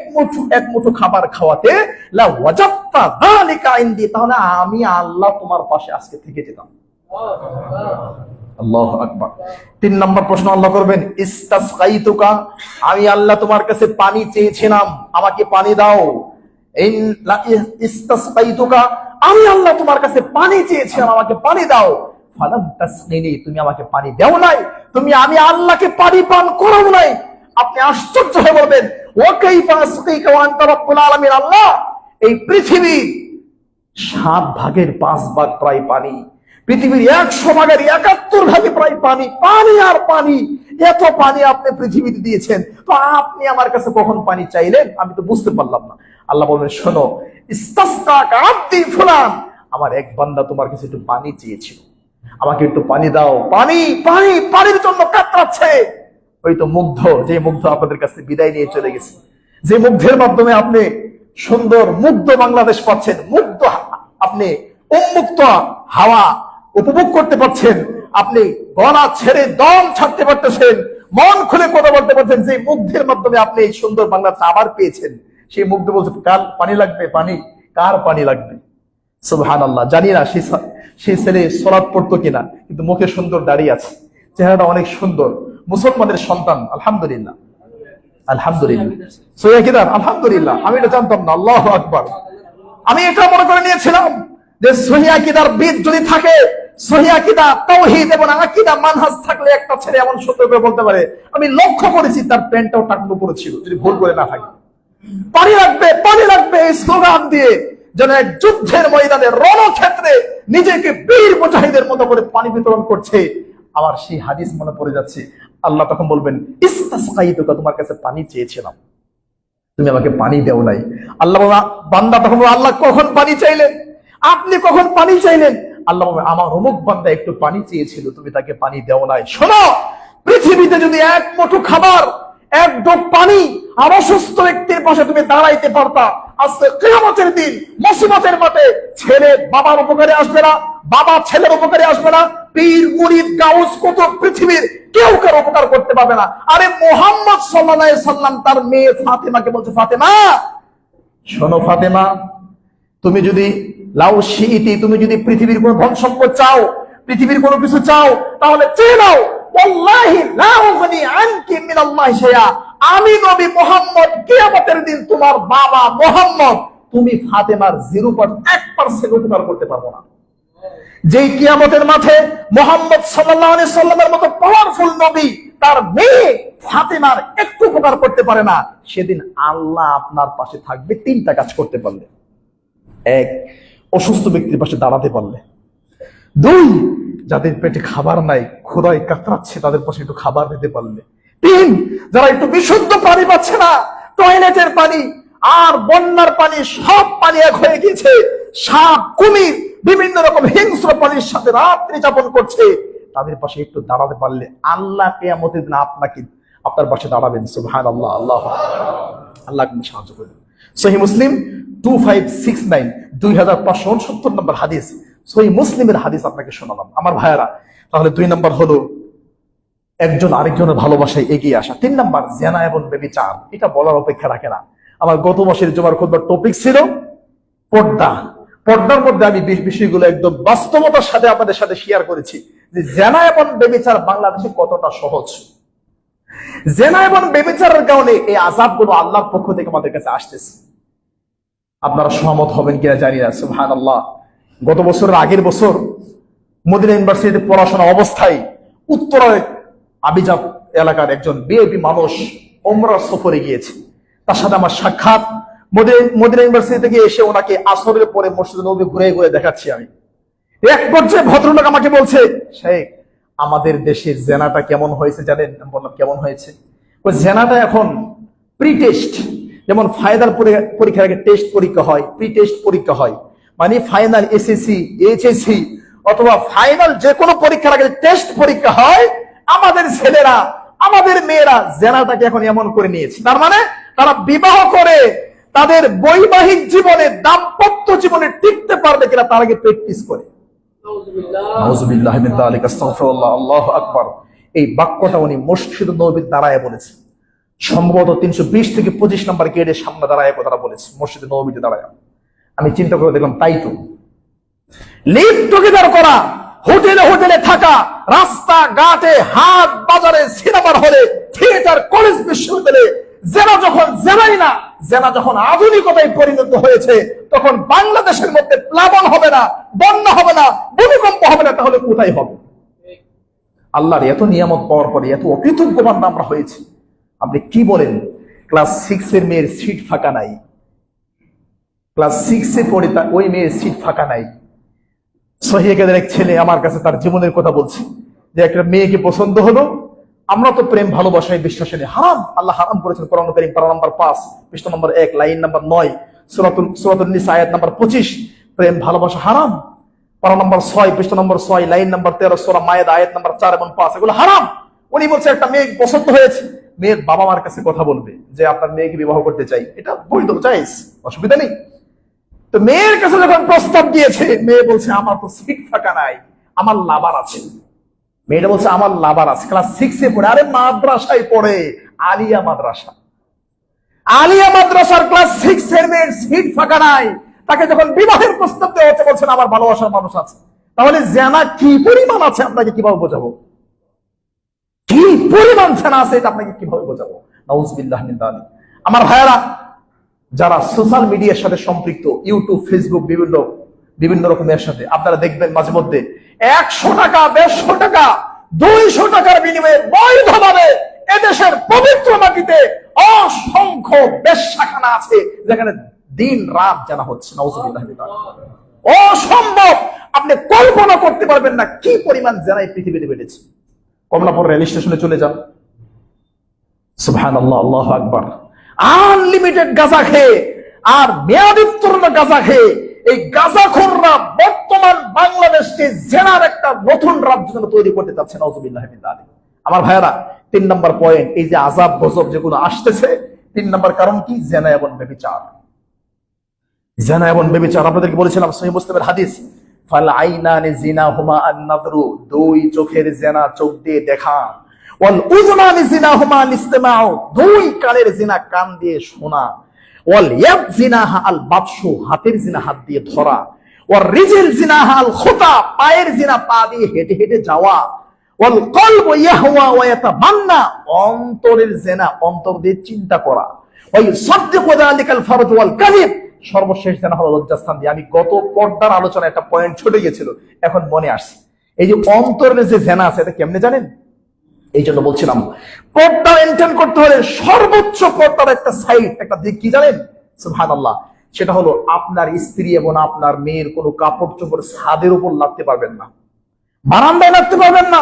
মুঠো খাবার খাওয়াতে, লা ওয়াজাদতা যালিকা ইনদি, তাহলে আমি আল্লাহ তোমার পাশে আজকে থেকে যেতাম। আল্লাহু আকবার। 3 নম্বর প্রশ্ন আল্লাহ করবেন, ইস্তাসকাইতুকা, আমি আল্লাহ তোমার কাছে পানি চেয়েছিলাম, আমাকে পানি দাও। ইস্তাসকাইতুকা, আমি আল্লাহ তোমার কাছে পানি চেয়েছিলাম, আমাকে পানি দাও। ফালাম তাসকিনি, তুমি আমাকে পানি দাও নাই, আমি আল্লাহকে পানি পান করাও নাই। আপনি আশ্চর্য হয়ে বলবেন, ওয়া কাইফা আসকিকা ওয়া আনতা রাব্বুল আলামিন, আল্লাহ, এই পৃথিবী 7 ভাগের 5 ভাগ প্রায় পানি, পৃথিবীর 100 ভাগের 71 ভাগে প্রায় পানি, পানি আর পানি, এত পানি আপনি পৃথিবীতে দিয়েছেন, তো আপনি আমার কাছে কখন পানি চাইলেন? আমি তো বুঝতে পারলাম না। আল্লাহ বলবেন, শোনো, ইস্তাসকাকা আব্দি ফুলান, আমার এক বান্দা তোমার কাছে একটু পানি চেয়েছিল, আমাকে একটু পানি দাও। পানি পানি পানির জন্য কাতরাচ্ছে। ওই তো মুগ্ধ, যে মুগ্ধ আপনাদের কাছে বিদায় নিয়ে চলে গেছে, যে মুগ্ধের মাধ্যমে আপনি সুন্দর মুগ্ধ বাংলাদেশ পাচ্ছেন, মুগ্ধ, আপনি উন্মুক্ত হাওয়া উপভোগ করতে পারছেন, আপনি গলা ছেড়ে দম ছাড়তে পারতেছেন, মন খুলে কথা বলতে পারছেন, যে মুগ্ধের মাধ্যমে আপনি এই সুন্দর বাংলাদেশ আবার পেয়েছেন, সেই মুগ্ধ বলছে, কার পানি লাগবে? পানি, কার পানি লাগবে? সুবহানাল্লাহ। জানি না সেই ছেলে সালাত পড়তো কিনা, কিন্তু মুখে সুন্দর দাড়ি আছে, চেহারাটা অনেক সুন্দর, মুসলমানের সন্তান, আলহামদুলিল্লাহ, আলহামদুলিল্লাহ। সহিহ কিতাব, আলহামদুলিল্লাহ, আমি এটা জানতাম না, আল্লাহু আকবার। আমি এটা মনে করে নিয়েছিলাম যে সহিহ আকীদার বীজ যদি থাকে, সহিহ আকীদা, তাওহীদ এবং আকীদা মানহাজ থাকলে একটা ছেলে এমন সুন্দর করে বলতে পারে। আমি লক্ষ্য করেছি তার প্যান্টটাও টাকলু উপরে ছিল, যদি ভুল করে না থাকে। পানি লাগবে, পানি লাগবে, এই স্লোগান দিয়ে যেন এক যুদ্ধের ময়দানে, রণক্ষেত্রে নিজেকে বীর মুজাহিদের মতো করে পানি বিতরণ করছে। আমার সেই হাদিস মনে পড়ে যাচ্ছে। আল্লাহ তখন বলবেন, ইস্তাসকাইতুকা, তোমার কাছে পানি চেয়েছিলাম, তুমি আমাকে পানি দেও নাই। আল্লাহ বান্দা তখন, আল্লাহ কখন পানি চাইলেন? আপনি কখন পানি চাইলেন? আল্লাহ বলবেন, আমার অমুক বান্দা একটু পানি চেয়েছিল, তুমি তাকে পানি দেও নাই। শোনো, পৃথিবীতে যদি এক মুঠো খাবার, এক ঢোক পানি আর অসুস্থ ব্যক্তির পাশে তুমি দাঁড়াইতে পারতা, আজকে কিয়ামতের দিন মুসিবতের মাঠে ছেলে বাবার উপকারে আসবে না, বাবা ছেলের উপকারে আসবে না, পীর মুরিদ গাউস কত পৃথিবীর কেউ কারো উপকার করতে পারবে না। আরে মুহাম্মদ সাল্লাল্লাহু আলাইহি সাল্লাম তার মেয়ে ফাতেমাকে বলছে, ফাতেমা, শোনো ফাতেমা, তুমি যদি লাউ শিইতি, তুমি যদি পৃথিবীর কোনো ধন সম্পদ চাও, পৃথিবীর কোনো কিছু চাও, তাহলে চেয়ে নাও, ওয়াল্লাহি লা উগনি আনকি মিনাল্লাহি শাইআ, আমি নবী মুহাম্মদ কিয়ামতের দিন তোমার বাবা মুহাম্মদ, তুমি ফাতেমার 0.1% উপকার করতে পারবো না। যেই কিয়ামতের মাঠে মুহাম্মদ সাল্লাল্লাহু আলাইহি সাল্লামের মতো পাওয়ারফুল নবী তার মেয়ে ফাতেমার একটু উপকার করতে পারে না, সেদিন আল্লাহ আপনার পাশে থাকবে তিনটা কাজ করতে পারলে। এক, অসুস্থ ব্যক্তির পাশে দাঁড়াতে পারলে। দুই, যাদের পেটে খাবার নাই, ক্ষুধায় কাতরাচ্ছে, তাদের পাশে একটু খাবার দিতে পারলে। তিন, যারা একটু বিশুদ্ধ পানি পাচ্ছে না, টয়লেটের পানি আর বন্যার পানি সব পানি এক হয়ে গিয়েছে, সাপ কুমির বিভিন্ন রকম হিংস্র পানির সাথে রাত্রি যাপন করছে, তাদের পাশে একটু দাঁড়াতে পারলে আল্লাহ কিয়ামতের দিন আপনাকে আপনার পাশে দাঁড়াবেন। সুবহানাল্লাহ, আল্লাহ আল্লাহ সাহায্য করবেন। সহিহ মুসলিম 2569 2569 নম্বর হাদিস, সহিহ মুসলিমের হাদিস আপনাকে শোনালাম আমার ভাইয়ারা। তাহলে 2 নম্বর হলো একজন আরেকজনের ভালোবাসায় এগিয়ে আসা। 3 নম্বর জিনা এবং ব্যভিচার, এটা বলার অপেক্ষা রাখে না। আমার গত মাসের জুমার খুতবার টপিক ছিল পর্দা। পর্দার মধ্যে আমি বিষয়গুলো একদম বাস্তবতার সাথে আপনাদের সাথে শেয়ার করেছি যে জিনা এবং ব্যভিচার বাংলাদেশে কতটা সহজ। জিনা এবং ব্যভিচারের কারণে এই আযাবগুলো আল্লাহর পক্ষ থেকে আমাদের কাছে আসতেছে। আপনারা সহমত হবেন কিনা জানি না। সুবহানাল্লাহ, গত বছরের আগের বছর মদিনা ইউনিভার্সিটিতে পড়াশোনা অবস্থায় উত্তরায় আবিজাব এলাকার একজন বিএপি মানুষ ওমরা সফরে গিয়েছে, তার সাথে আমার সাক্ষাৎ। মদিনা ইউনিভার্সিটি থেকে এসে ওনাকে আসরের পরে মসজিদ নববী ঘুরে ঘুরে দেখাচ্ছি আমি। এক পর্যায়ে ভদ্রলোক আমাকে বলছে, শেখ আমাদের দেশের জেনাটা কেমন হয়েছে জানেন? আমি বললাম কেমন হয়েছে? ওই জেনাটা এখন প্রি টেস্ট, যেমন ফাইনাল পরীক্ষার আগে টেস্ট পরীক্ষা হয়, প্রি টেস্ট পরীক্ষা হয়, মানে ফাইনাল এসএসসি এইচএসসি অথবা ফাইনাল যে কোনো পরীক্ষার আগে টেস্ট পরীক্ষা হয়, আমাদের ছেলেরা আমাদের মেয়েরা জেনাটাকে এখন এমন করে নিয়েছে। তার মানে তারা বিবাহ করে তাদের বৈবাহিক জীবনে দাম্পত্য জীবনে টিকতে পারবে কিনা তার আগে প্র্যাকটিস করে। নাউযুবিল্লাহি মিন যালিকা, আস্তাগফিরুল্লাহ, আল্লাহু আকবার। এই বাক্যটা উনি মসজিদ নববীতে দাঁড়ায় বলেছে, সম্ভবত 320 থেকে 25 নম্বর গেটের সামনে দাঁড়ায় কথাটা বলেছে, মসজিদ নববীতে দাঁড়ায়। আমি চিন্তা করে দেখলাম তাই তো। লিভ টুগেদার করা, হোটেলে হোটেলে থাকা, রাস্তা ঘাটে হাট বাজারে সিনেমার হলে থিয়েটার কলেজ বিশ্ববিদ্যালয়ে জেনা যখন জেনাই না, জেনা যখন আধুনিকতায় পরিণত হয়েছে, তখন বাংলাদেশের মধ্যে প্লাবন হবে না, বন্যা হবে না, ভূমিকম্প হবে না, তাহলে কোথায় হবে? আল্লাহর এত নিয়ামত পাওয়ার পরে এত অকৃতজ্ঞ বান্দা আমরা হয়েছি। আপনি কি বলেন? ক্লাস 6 এর মেয়ের সিট ফাঁকা নাই, ক্লাস 6 এ পড়ে ওই মেয়ের সিট ফাঁকা নাই। সহিহের এক ছেলে আমার কাছে তার জীবনের কথা বলছে যে একটা মেয়েকে পছন্দ হলো, আমরা তো প্রেম ভালোবাসায় বিশ্বাসে নেই, হারাম, আল্লাহ হারাম করেছেন কোরআন কারীম পারা নাম্বার 5 পৃষ্ঠা নম্বর 1 লাইন নাম্বার 9, সূরাতুন নিসা আয়াত নাম্বার 25, প্রেম ভালোবাসা হারাম। পারা নাম্বার 6 পৃষ্ঠা নম্বর 6 লাইন নাম্বার 13 সূরা মায়েদা আয়াত নাম্বার 4 এবং 5, এগুলো হারাম। উনি বলছে একটা মেয়ে পছন্দ হয়েছে, মেয়ের বাবা মার কাছে কথা বলবে যে আপনার মেয়েকে বিবাহ করতে চাই, এটা বৈধ, জায়েজ, অসুবিধা নেই। তো মেয়ের কাছে যখন প্রস্তাব দিয়েছে, মেয়ে বলছে আমার তো সিট ফাঁকা নাই, আমার লাভার আছে। মেয়েটা বলছে আমার লাভার আছে, ক্লাস 6 এ পড়ে। আরে মাদ্রাসায় পড়ে, আলিয়া মাদ্রাসা, আলিয়া মাদ্রাসার ক্লাস 6 এর মেয়ের সিট ফাঁকা নাই, তাকে যখন বিবাহের প্রস্তাব দেওয়া হচ্ছে বলছেন আমার ভালোবাসার মানুষ আছে। তাহলে জেনা কি পরিমাণ আছে আপনাকে কিভাবে বোঝাবো? কি পরিমাণ জেনা আছে এটা আপনাকে কিভাবে বোঝাবো? নাউযুবিল্লাহি মিন যালিক। আমার ভাইয়েরা, যারা সোশ্যাল মিডিয়ার সাথে সম্পৃক্ত, ইউটিউব, ফেসবুক, বিভিন্ন রকমের সাথে, আপনারা দেখবেন মাঝে মধ্যে 100 টাকা, 150 টাকা, 200 টাকার বিনিময়ে বৈধভাবে এদেশের পবিত্র মাটিতে অসংখ্য বেশ্যাখানা আছে যেখানে দিন রাত জানা হচ্ছে। নাউযুবিল্লাহ, অসম্ভব, আপনি কল্পনা করতে পারবেন না কি পরিমাণ জানাই পৃথিবীতে বেড়েছে। কমলাপুর রেল স্টেশনে চলে যান, সুবহানাল্লাহ, আল্লাহু আকবার, আনলিমিটেড গাঁজা খেয়ে আর মেয়াদোত্তীর্ণ গাঁজা খেয়ে এই গাঁজাখোররা বর্তমান বাংলাদেশকে জেনার একটা নতুন রাজ্য তৈরি করতে যাচ্ছে। নাউযুবিল্লাহ মিন যালিক। আমার ভাইয়েরা, 3 নম্বর পয়েন্ট, এই যে আযাব গজব যেগুলো আসতেছে, 3 নম্বর কারণ কি? জিনা এবং ব্যভিচার। জিনা এবং ব্যভিচার আপনাদেরকে বলেছিলাম সহিহ মুসলিমের হাদিস, ফাল আইনানি জিনাহুমা আন-নাযরু, দুই চোখের জিনা চোখ দিয়ে দেখা, ওয়াল উযনানি জিনাহুমা আল-ইসতিমাউ, দুই কানের জিনা কান দিয়ে শোনা, ওয়াল ইয়াদ জিনাহা আল-বাতশু, হাতের জিনা হাত দিয়ে ধরা, ওয়ার রিজিল জিনাহা আল-খুতা, পায়ের জিনা পা দিয়ে হেঁটে হেঁটে যাওয়া, ওয়াল কলবু ইয়াহওয়া ওয়া ইয়াতামান্না, অন্তরের জিনা অন্তর দিয়ে চিন্তা করা, ওয়া ইউসাদ্দিকু যালিকাল ফারজ ওয়াল কাযিব, সর্বশেষ জেনা হলো লজ্জাস্থান দিয়ে। আমি গত পর্দার আলোচনা একটা পয়েন্ট ছুটে গেছিল, এখন মনে আসছে। এই যে অন্তরের যে জেনা আছে, এটা কেমনে জানেন? এই জন্য বলছিলাম, পর্দা মেনটেন করতে হলে সর্বোচ্চ পর্দার একটা সাইড, একটা দিক কি জানেন? সুবহানাল্লাহ, সেটা হলো আপনার স্ত্রী এবং আপনার মেয়ের কোনো কাপড় চোপড় ছাদের উপর লাগতে পারবেন না, বারান্দায় লাগতে পারবেন না,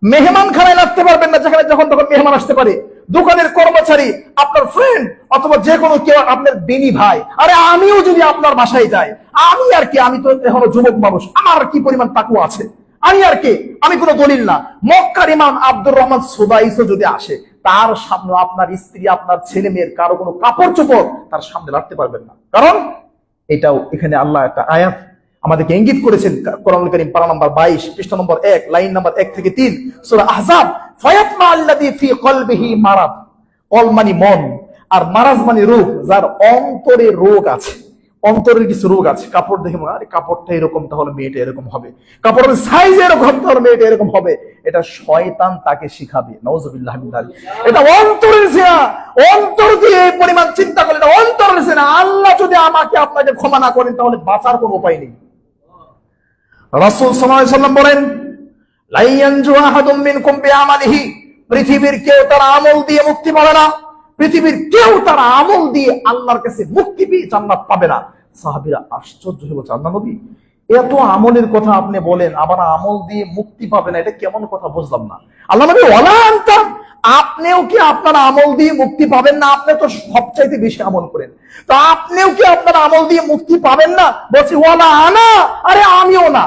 মেহমান খানায় লাগতে পারবেন না, যেখানে যখন তখন মেহমান আসতে পারে, দোকানের কর্মচারী, আপনার ফ্রেন্ড, অথবা যে কোনো কেউ, আপনার দিনী ভাই। আরে আমিও যদি আপনার বাসায় যাই, আমি আর কি, আমি তো এখনো যুবক মানুষ, আমার কি পরিমাণ তাকুয়া আছে, আমি আর কি, আমি কোনো দলিল না। মক্কার ইমাম আব্দুর রহমান সুদাইসও যদি আসে, তার সামনে আপনার স্ত্রী, আপনার ছেলে মেয়ের কারো কোনো কাপড় চোপড় তার সামনে রাখতে পারবেন না। কারণ এটাও এখানে আল্লাহ একটা আয়াত আমাদেরকে ইঙ্গিত করেছেন, কোরআনুল কারীম পারা নাম্বার 22 পৃষ্ঠা নম্বর 1 লাইন নাম্বার 1 থেকে 3 সূরা আহজাব। ফায়াতমা আল্লাযী ফি কলবিহি মারাদ, কল মানে মন, আর মারাজ মানে রোগ, যার অন্তরে রোগ আছে, অন্তরের কিছু রোগ আছে। কাপড় দেখে মনে হয় কাপড়টা এরকম, তাহলে মেয়েটা এরকম হবে, কাপড়ের সাইজ এরকম, তাহলে মেয়েটা এরকম হবে। এটা শয়তান তাকে শিখাবে, নাউযুবিল্লাহি মিন যালিক। এটা অন্তরের জিনা, অন্তর দিয়ে এই পরিমাণ চিন্তা করলে এটা অন্তরের জিনা। আল্লাহ যদি আমাকে আপনাকে ক্ষমা না করেন, তাহলে বাঁচার কোনো উপায় নেই। রাসূল সাল্লাল্লাহু আলাইহি ওয়াসাল্লাম বলেন, লা ইয়ানজু আহাদুম মিনকুম বিআমালিহি, পৃথিবীর কেউ তার আমল দিয়ে মুক্তি পাবে না, পৃথিবীর কেউ তার আমল দিয়ে আল্লাহর কাছে মুক্তি পেয়ে জান্নাত পাবে না। সাহাবীরা আশ্চর্য হয়ে বলছে, আল্লাহ নবী, এত আমলের কথা আপনি বলেন, আবার আমল দিয়ে মুক্তি পাবে না, এটা কেমন কথা, বুঝলাম না। আল্লাহ নবী, ওয়ালা আনতা, আপনিও কি আপনার আমল দিয়ে মুক্তি পাবেন না? আপনি তো সবচাইতে বেশি আমল করেন, তো আপনিও কি আপনার আমল দিয়ে মুক্তি পাবেন না? বলছি ওয়ালা আনা, আরে আমিও না,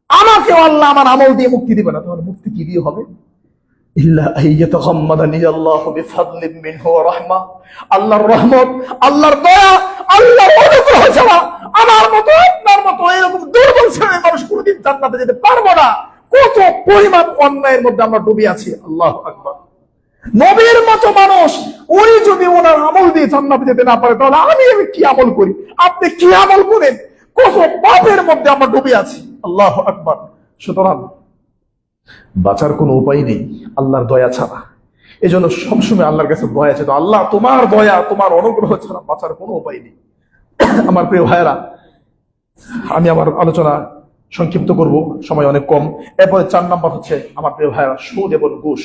আমাকে আল্লাহ আমার আমল দিয়ে মুক্তি দিবে না। তাহলে মুক্তি কি দিয়ে হবে? আল্লাহর রহমত, আল্লাহর দয়া, আল্লাহর অনুগ্রহ ছাড়া আমার মতো আপনার মতো এরকম দুর্বল শ্রেণীর মানুষ কোনোদিন জান্নাতে যেতে পারবো না। কত পরিমাণ অন্যায়ের মধ্যে আমরা ডুবে আছি। আল্লাহু আকবার। নবীর মতো মানুষ, উনি যদি ওনার আমল দিয়ে জান্নাতে যেতে না পারে, তাহলে আমি কি আমল করি, আপনি কি আমল করেন? কত পাপের মধ্যে আমরা ডুবে আছি। আল্লাহু আকবার। সুতরাং বাঁচার কোনো উপায় নেই আল্লাহর দয়া ছাড়া। এই জন্য সবসময় আল্লাহর কাছে দয়া চাই, আল্লাহ তোমার দয়া, তোমার অনুগ্রহ ছাড়া বাঁচার কোনো উপায় নেই। আমার প্রিয় ভাইয়েরা, আমি আমার আলোচনা সংক্ষিপ্ত করব, সময় অনেক কম। এরপরে 4 নাম্বার হচ্ছে আমার প্রিয় ভাইয়েরা, সুদ এবং ঘুষ।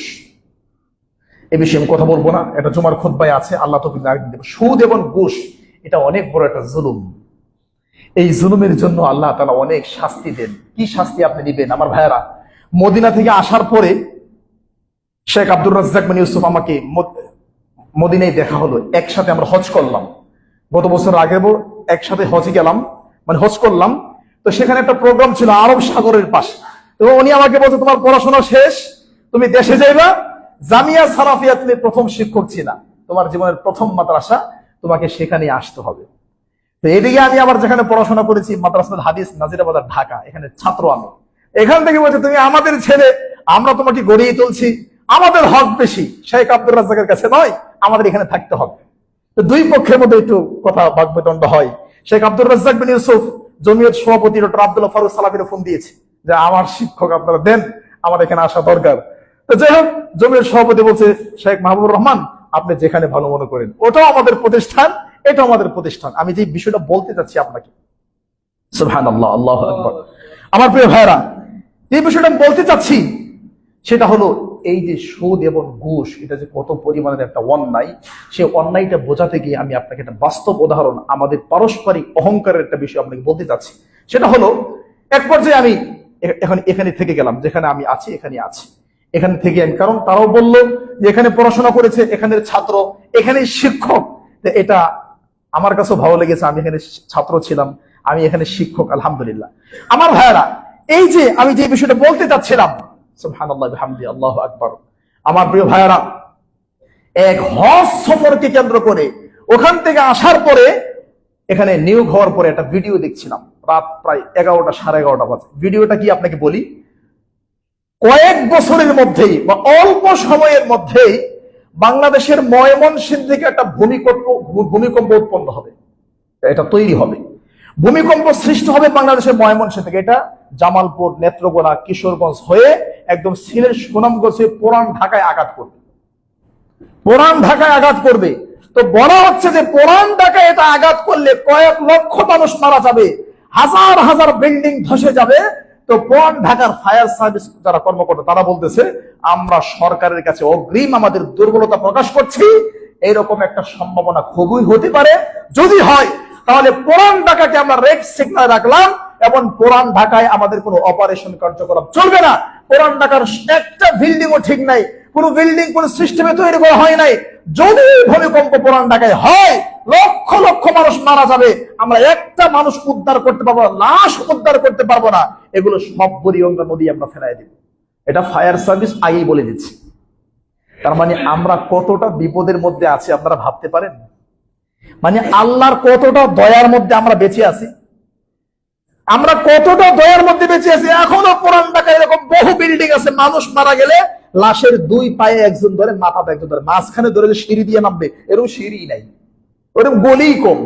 এই বিষয়ে আমি কথা বলবো না, এটা জুমার খুতবায় আছে, আল্লাহ তৌফিক দান করুন। সুদ এবং ঘুষ এটা অনেক বড় একটা জুলুম। এই জুলুমের জন্য আল্লাহ তাআলা অনেক শাস্তি দেন। কি শাস্তি আপনি দিবেন? আমার ভাইয়েরা, মদিনা থেকে আসার পরে শেখ আব্দুর রাজ্জাক বিন ইউসুফ আমাকে মদিনায় দেখা হলো, একসাথে আমরা হজ করলাম। গত বছর আগে একসাথে হজে গেলাম, মানে হজ করলাম। তো সেখানে একটা প্রোগ্রাম ছিল আরব সাগরের পাশে। তো উনি আমাকে বলছে, তোমার পড়াশোনা শেষ, তুমি দেশে যাইবা, জামিয়া সালাফিয়া তুমি প্রথম শিক্ষক ছিলা, তোমার জীবনের প্রথম মাদ্রাসা, তোমাকে সেখানে আসতে হবে। তো এদিকে আমি আবার যেখানে পড়াশোনা করেছি, মাদ্রাসাতুল হাদিস নাজিরাবাজার ঢাকা, এখানে ছাত্র আমি। এখান থেকে বলছে, তুমি আমাদের ছেলে, আমরা তোমাকে গড়িয়ে তুলছি, আমাদের হক বেশি, শেখ আব্দুর রাজ্জাকের কাছে নয়, আমাদের এখানে থাকতে হবে। তো দুই পক্ষের মধ্যে একটু কথা বাকবিতণ্ড হয়। শেখ আব্দুর রাজ্জাক বিন ইউসুফ জমিয়ত সভাপতি ডক্টর আব্দুল্লাহ ফারুক সালাফির ফোন দিয়েছে যে আমার শিক্ষক আপনারা দেন, আমার এখানে আসা দরকার। তো যাই হোক, জমিয়ত সভাপতি বলছে, শেখ মাহবুবুর রহমান, আপনি যেখানে ভালো মনে করেন, ওটাও আমাদের প্রতিষ্ঠান, এটাও আমাদের প্রতিষ্ঠান। আমি যে বিষয়টা বলতে চাচ্ছি আপনাকে, সুবহানাল্লাহ, আল্লাহু আকবার। আমার প্রিয় ভাইরা, এই বিষয়টা বলতে চাচ্ছি, সেটা হলো এই যে সুদ এবং ঘুষ, এটা যে কত পরিমাণের একটা অন্যায়, সেই অন্যায়টা বোঝাতে গিয়ে আমি আপনাকে একটা বাস্তব উদাহরণ, আমাদের পারস্পরিক অহংকারের একটা বিষয় আপনাকে বলতে চাচ্ছি। সেটা হলো, এক পর্যায়ে আমি এখন এখানে থেকে গেলাম, যেখানে আমি আছি এখানে আছি, এখানে থেকে আমি, কারণ তারাও বললো যে এখানে পড়াশোনা করেছে, এখানের ছাত্র, এখানে শিক্ষক। এটা আমার কাছেও ভালো লেগেছে, আমি এখানে ছাত্র ছিলাম, আমি এখানে শিক্ষক, আলহামদুলিল্লাহ। আমার ভাইয়েরা, এই যে আমি যে বিষয়টা বলতে চাচ্ছিলাম, সুবহানাল্লাহ বিহামদি, আল্লাহু আকবার। আমার প্রিয় ভাইয়েরা, এক হজ সফরকে কেন্দ্র করে ওখান থেকে আসার পরে এখানে নিয়োগ হওয়ার পরে একটা ভিডিও দেখছিলাম, রাত প্রায় 11টা, 11:30 বাজে। ভিডিওটা কি আপনাকে বলি, কয়েক বছরের মধ্যেই বা অল্প সময়ের মধ্যেই বাংলাদেশের ময়মনসিংহ থেকে একটা ভূমিকম্প উৎপন্ন হবে, এটা তৈরি হবে, ভূমিকম্প সৃষ্টি হবে বাংলাদেশের ময়মনসিংহ থেকে। এটা জামালপুর, নেত্রকোনা, কিশোরগঞ্জ হয়ে একদম সিলেট, সুনামগঞ্জ হয়ে পুরান ঢাকায় আঘাত করবে, পুরান ঢাকায় আঘাত করবে। তো বলা হচ্ছে যে পুরান ঢাকায় এটা আঘাত করলে কয়েক লক্ষ মানুষ মারা যাবে, হাজার হাজার বিল্ডিং ধসে যাবে। তো পুরান ঢাকার ফায়ার সার্ভিস যারা কর্মকর্তা তারা বলতেছে, আমরা সরকারের কাছে অগ্রিম আমাদের দুর্বলতা প্রকাশ করছি, এইরকম একটা সম্ভাবনা খুবই হতে পারে। যদি হয় তাহলে পুরান ঢাকাকে আমরা রেড সিগন্যাল রাখলাম, এবং পুরান ঢাকায় আমাদের কোনো অপারেশন কার্যকলাপ চলবে না। পুরান ঢাকার একটা বিল্ডিংও ঠিক নাই, কোন বিল্ডিং কোন সিস্টেমে তৈরি করা হয় নাই। যদি ভূমিকম্প পুরান ঢাকায় হয়, লক্ষ লক্ষ মানুষ মারা যাবে, আমরা একটা মানুষ উদ্ধার করতে পারবো না, লাশ উদ্ধার করতে পারবো না। এগুলো সব বুড়িগঙ্গা নদী আমরা ফেলাই দিব। এটা ফায়ার সার্ভিস আগেই বলে দিচ্ছে। তার মানে আমরা কতটা বিপদের মধ্যে আছি আপনারা ভাবতে পারেন? মানে আল্লাহর কতটা দয়ার মধ্যে আমরা বেঁচে আছি, আমরা কতটা দয়ার মধ্যে বেঁচে আছি। এখনো পুরান ঢাকায় এরকম বহু বিল্ডিং আছে, মানুষ মারা গেলে লাশের দুই পায়ে একজন ধরে, মাথাতে একজন ধরে, মাঝখানে ধরে সিঁড়ি দিয়ে নামবে, এরকম সিঁড়ি নাই, ওরকম গলিই কম।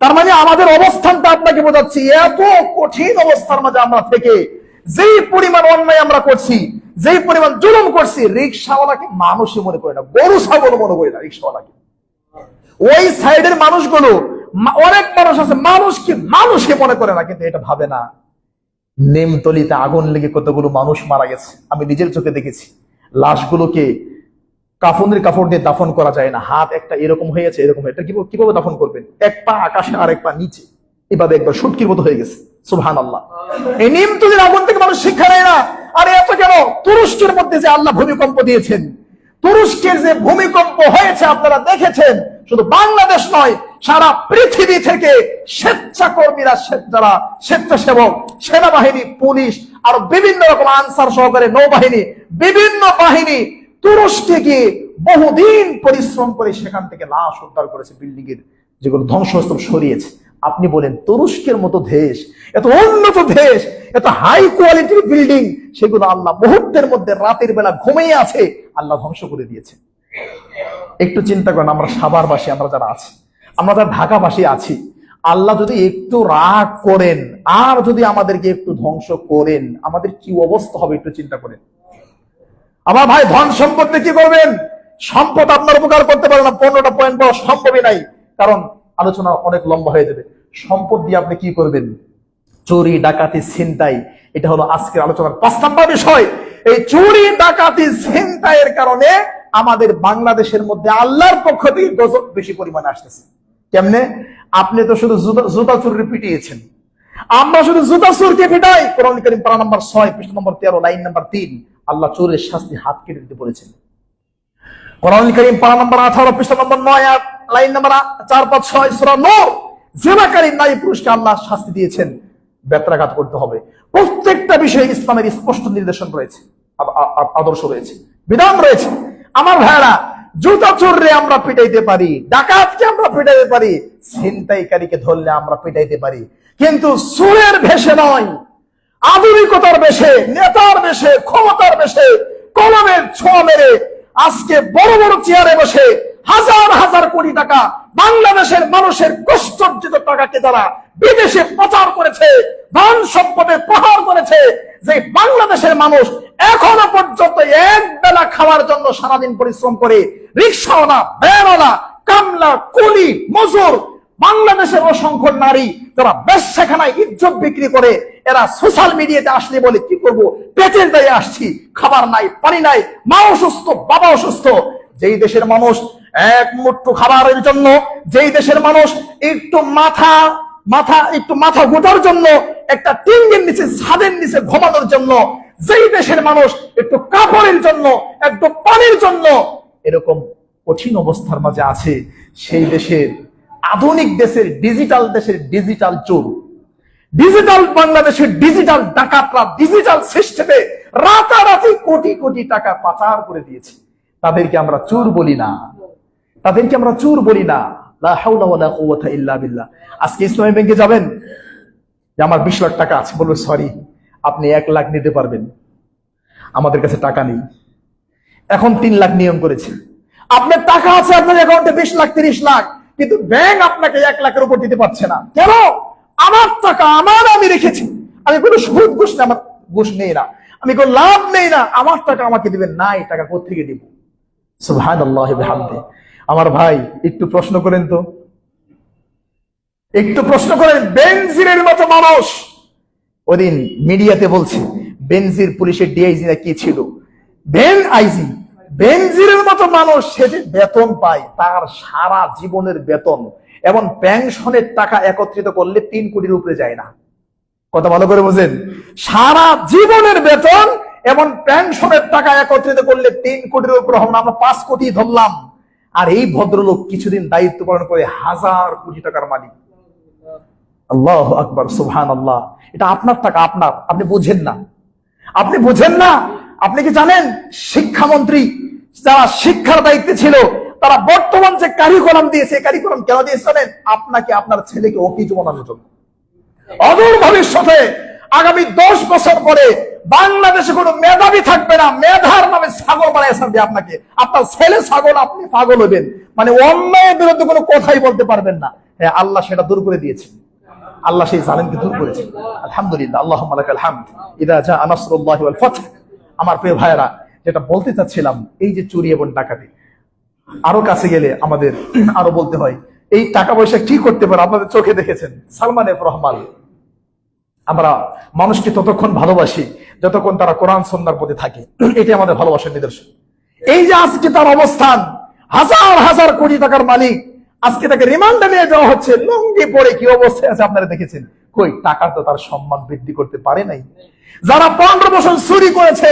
তার মানে আমাদের অবস্থানটা আপনাকে বোঝাচ্ছি, এত কঠিন অবস্থার মাঝে আমরা থেকে যেই পরিমাণ অন্যায় আমরা করছি, যেই পরিমাণ জুলুম করছি, রিক্সাওয়ালাকে মানুষই মনে করে না, গরু ছাগল মনে করে না রিক্সাওয়ালাকে। ওই সাইডের মানুষগুলো, অনেক মানুষ আছে মানুষকে মানুষকে মনে করে না, কিন্তু এটা ভাবে না নিমতলিতে আগুন লেগে কতগুলো মানুষ মারা গেছে, আমি নিজের চোখে দেখেছি। লাশগুলোকে কাফনের কাপড় দিয়ে দাফন করা যায় না, হাত একটা এরকম হয়েছে, এরকম, এটা কিভাবে দাফন করবেন? এক পা আকাশে আর এক পা নিচে, এভাবে একবার শুটকির মতো হয়ে গেছে। সুবহানাল্লাহ। এই নিমতলির আগুন থেকে মানুষ শিক্ষা নেয় না। আর এত কেন? তুরস্কের মধ্যে যে আল্লাহ ভূমিকম্প দিয়েছেন, তুরস্কের যে ভূমিকম্প হয়েছে আপনারা দেখেছেন, শুধু বাংলাদেশ নয়, সারা পৃথিবী থেকে স্বেচ্ছাকর্মীরা, যারা স্বেচ্ছাসেবক, সেনাবাহিনী, পুলিশ, আর বিভিন্ন রকম আনসার সহকারে নৌবাহিনী, বিভিন্ন বাহিনী তুরস্কে গিয়ে বহুদিন পরিশ্রম করে সেখান থেকে লাশ উদ্ধার করেছে, বিল্ডিং এর যেগুলো ধ্বংসস্তূপ সরিয়েছে। আপনি বলেন, তুরস্কের মতো দেশ, এত উন্নত দেশ, এত হাই কোয়ালিটির বিল্ডিং, সেগুলো আল্লাহ মুহূর্তের মধ্যে রাতের বেলা ঘুমিয়ে আছে, আল্লাহ ধ্বংস করে দিয়েছে। একটু চিন্তা করেন, আমরা সাভারবাসী, আমরা যারা আছি, আমরা যারা ঢাকাবাসী আছি, আল্লাহ যদি একটু রাগ করেন আর যদি আমাদেরকে একটু ধ্বংস করেন, আমাদের কি অবস্থা হবে একটু চিন্তা করেন। আমার ভাই, ধন সম্পত্তি কি করবেন? সম্পদ আপনার উপকার করতে পারে না, 15টা পয়েন্ট পাওয়া সম্ভবই নাই, কারণ আলোচনা অনেক লম্বা হয়ে যাবে। সম্পদ দিয়ে আপনি কি করবেন? চুরি, ডাকাতি, ছিনতাই, এটা হলো আজকের আলোচনার 5 নম্বর বিষয়। এই চুরি, ডাকাতি, ছিনতাইয়ের কারণে আমাদের বাংলাদেশের মধ্যে আল্লাহর পক্ষ থেকে গজব বেশি পরিমাণে আসতেছে। কেমনে? আপনি তো শুধু জুতা চুরি পিটিয়েছেন, আমরা শুধু জুতা চোরকে পিটাই। কোরআন কারীম পারা নম্বর 6 পৃষ্ঠা নম্বর 13 লাইন নম্বর 3, আল্লাহ চোরের শাস্তি হাত কেটে দিতে বলেছেন। কোরআন কারীম পারা নম্বর 18 পৃষ্ঠা নম্বর 9 লাইন নম্বর 4, 5, 6 সূরা নূর, জিনাকারী নারী পুরুষকে আল্লাহ শাস্তি দিয়েছেন, বেত্রাঘাত করতে হবে। প্রত্যেকটা বিষয়ে ইসলামের স্পষ্ট নির্দেশন রয়েছে, আদর্শ রয়েছে, বিধান রয়েছে। আমার ভাইরা, জুতা চোররে আমরা পিটাইতে পারি, ডাকাতকে আমরা পিটাইতে পারি, ছিনতাইকারীকে ধরলে আমরা পিটাইতে পারি, কিন্তু চোরের ভেষে নয়, আধুনিকতার বেশে, নেতার বেশে, ক্ষমতার বেশে, কলমের ছোঁয়া মেরে আজকে বড় বড় চেয়ারে বসে হাজার হাজার কোটি টাকা বাংলাদেশের মানুষের কষ্টার্জিত টাকাকে যারা বিদেশে পাচার করেছে, ধন সম্পদের পাহাড় করেছে, যে বাংলাদেশের মানুষ এখনো পর্যন্ত এক বেলা খাওয়ার জন্য সারাদিন পরিশ্রম করে, রিক্সাওয়ালা, ভ্যানওয়ালা, কামলা, কুলি, মজুর, বাংলাদেশের অসংখ্য নারী যারা বেশ্যাখানায় ইজ্জত বিক্রি করে, এরা সোশ্যাল মিডিয়াতে আসলে বলে কি করব, পেটের দায়ে আসছি, খাবার নাই, পানি নাই, মা অসুস্থ, বাবা অসুস্থ। যেই দেশের মানুষ এক মুঠো খাবারের জন্য, যেই দেশের মানুষ একটু মাথা গোটার জন্য, একটা টিনের নিচে, ছাদের নিচে ঘুমানোর জন্য, যেই দেশের মানুষ একটু কাপড়ের জন্য, একটু পানির জন্য এরকম কঠিন অবস্থার মাঝে আছে, সেই দেশের, আধুনিক দেশের, ডিজিটাল চোর, ডিজিটাল বাংলাদেশের ডিজিটাল ডাকাতরা ডিজিটাল সিস্টেমে রাতারাতি কোটি কোটি টাকা পাচার করে দিয়েছে। তাদেরকে আমরা চোর বলি না, তাদেরকে আমরা চোর বলি না। লা হাওলা ওয়ালা কুওয়াতা ইল্লা বিল্লাহ। আজকে ইসলামী ব্যাংকে যাবেন, যে আমার 20 লাখ টাকা আছে, বলবে সরি, আপনি 1 লাখ নিতে পারবেন, আমাদের কাছে টাকা নেই। এখন 3 লাখ নিয়ম করেছে। আপনার টাকা আছে আপনার অ্যাকাউন্টে 20 লাখ, 30 লাখ, কিন্তু ব্যাংক আপনাকে 1 লাখের উপর দিতে পারছে না। কেন? আমার টাকা আমার, আমি রেখেছি, আমি কোনো সুদ ঘুষ না, আমার ঘুষ নেই না, আমি কোনো লাভ নেই না, আমার টাকা আমাকে দিবেন না, এই টাকা কোথা থেকে দিব? সুবহানাল্লাহি ওয়া বিহামদিহি। আমার ভাই একটু প্রশ্ন করেন তো, একটু প্রশ্ন করেন। বেনজিরের মতো মানুষ, ওদিন মিডিয়াতে বলছে বেনজির পুলিশের ডিআইজি না কি ছিল, আইজি, বেনজিরের মতো মানুষ সে যে বেতন পায় তার সারা জীবনের বেতন এবং পেনশনের টাকা একত্রিত করলে 3 কোটির উপরে যায় না। কথা ভালো করে বুঝেন, সারা জীবনের বেতন এবং পেনশনের টাকা একত্রিত করলে 3 কোটির উপরে হবে না, আমরা 5 কোটি ধরলাম। আর এই ভদ্রলোক কিছুদিন দায়িত্ব পালন করে 1000 কোটি টাকার মালিক। আল্লাহু আকবার, সুবহানাল্লাহ। এটা আপনার টাকা, আপনার, আপনি বুঝেন না, আপনি বুঝেন না। আপনি কি জানেন শিক্ষামন্ত্রী যারা শিক্ষার দায়িত্বে ছিল তারা বর্তমান যে কারিকুলাম দিয়েছে, কারিকুলাম কেন দিয়েছে জানেন? আপনাকে আপনার ছেলেকে অকিজ বানানোর জন্য। অদূর ভবিষ্যতে আগামী 10 বছর পরে বাংলাদেশে কোনো মেধাবী থাকবে না, মেধার নামে ছাগল বানায় ছাড়বে আপনাকে। আপনার ছেলে ছাগল, আপনি পাগল হবেন, মানে অন্যায়ের বিরুদ্ধে কোনো কথাই বলতে পারবেন না। হ্যাঁ, আল্লাহ সেটা দূর করে দিয়েছেন, আল্লাহ সেই জালেমকে দূর করেছেন। আলহামদুলিল্লাহ, আল্লাহুম্মা লাকাল হামদ ইযা জাআ নাসরুল্লাহি ওয়াল ফাth। আমার প্রিয় ভাইরা, যেটা বলতে চাচ্ছিলাম, এই যে চুরি এবং ডাকাতি, আরো কাছে গেলে আমাদের আরো বলতে হয় এই টাকা পয়সা কি করতে পারে। আপনাদের চোখে দেখেছেন সালমান এফ রহমান। আমরা মানুষকে ততক্ষণ ভালোবাসি যতক্ষণ তারা কোরআন সুন্নাহর প্রতি থাকে, এটি আমাদের ভালোবাসার নিদর্শন। এই যে আজকে তার অবস্থান, হাজার হাজার কোটি টাকার মালিক, আজকে তাকে রিমান্ডে নিয়ে যাওয়া হচ্ছে, লুঙ্গি পরে কি অবস্থায় আছে আপনারা দেখেছেন। কই, টাকা তো তার সম্মান বৃদ্ধি করতে পারে নাই। যারা 15 বছর চুরি করেছে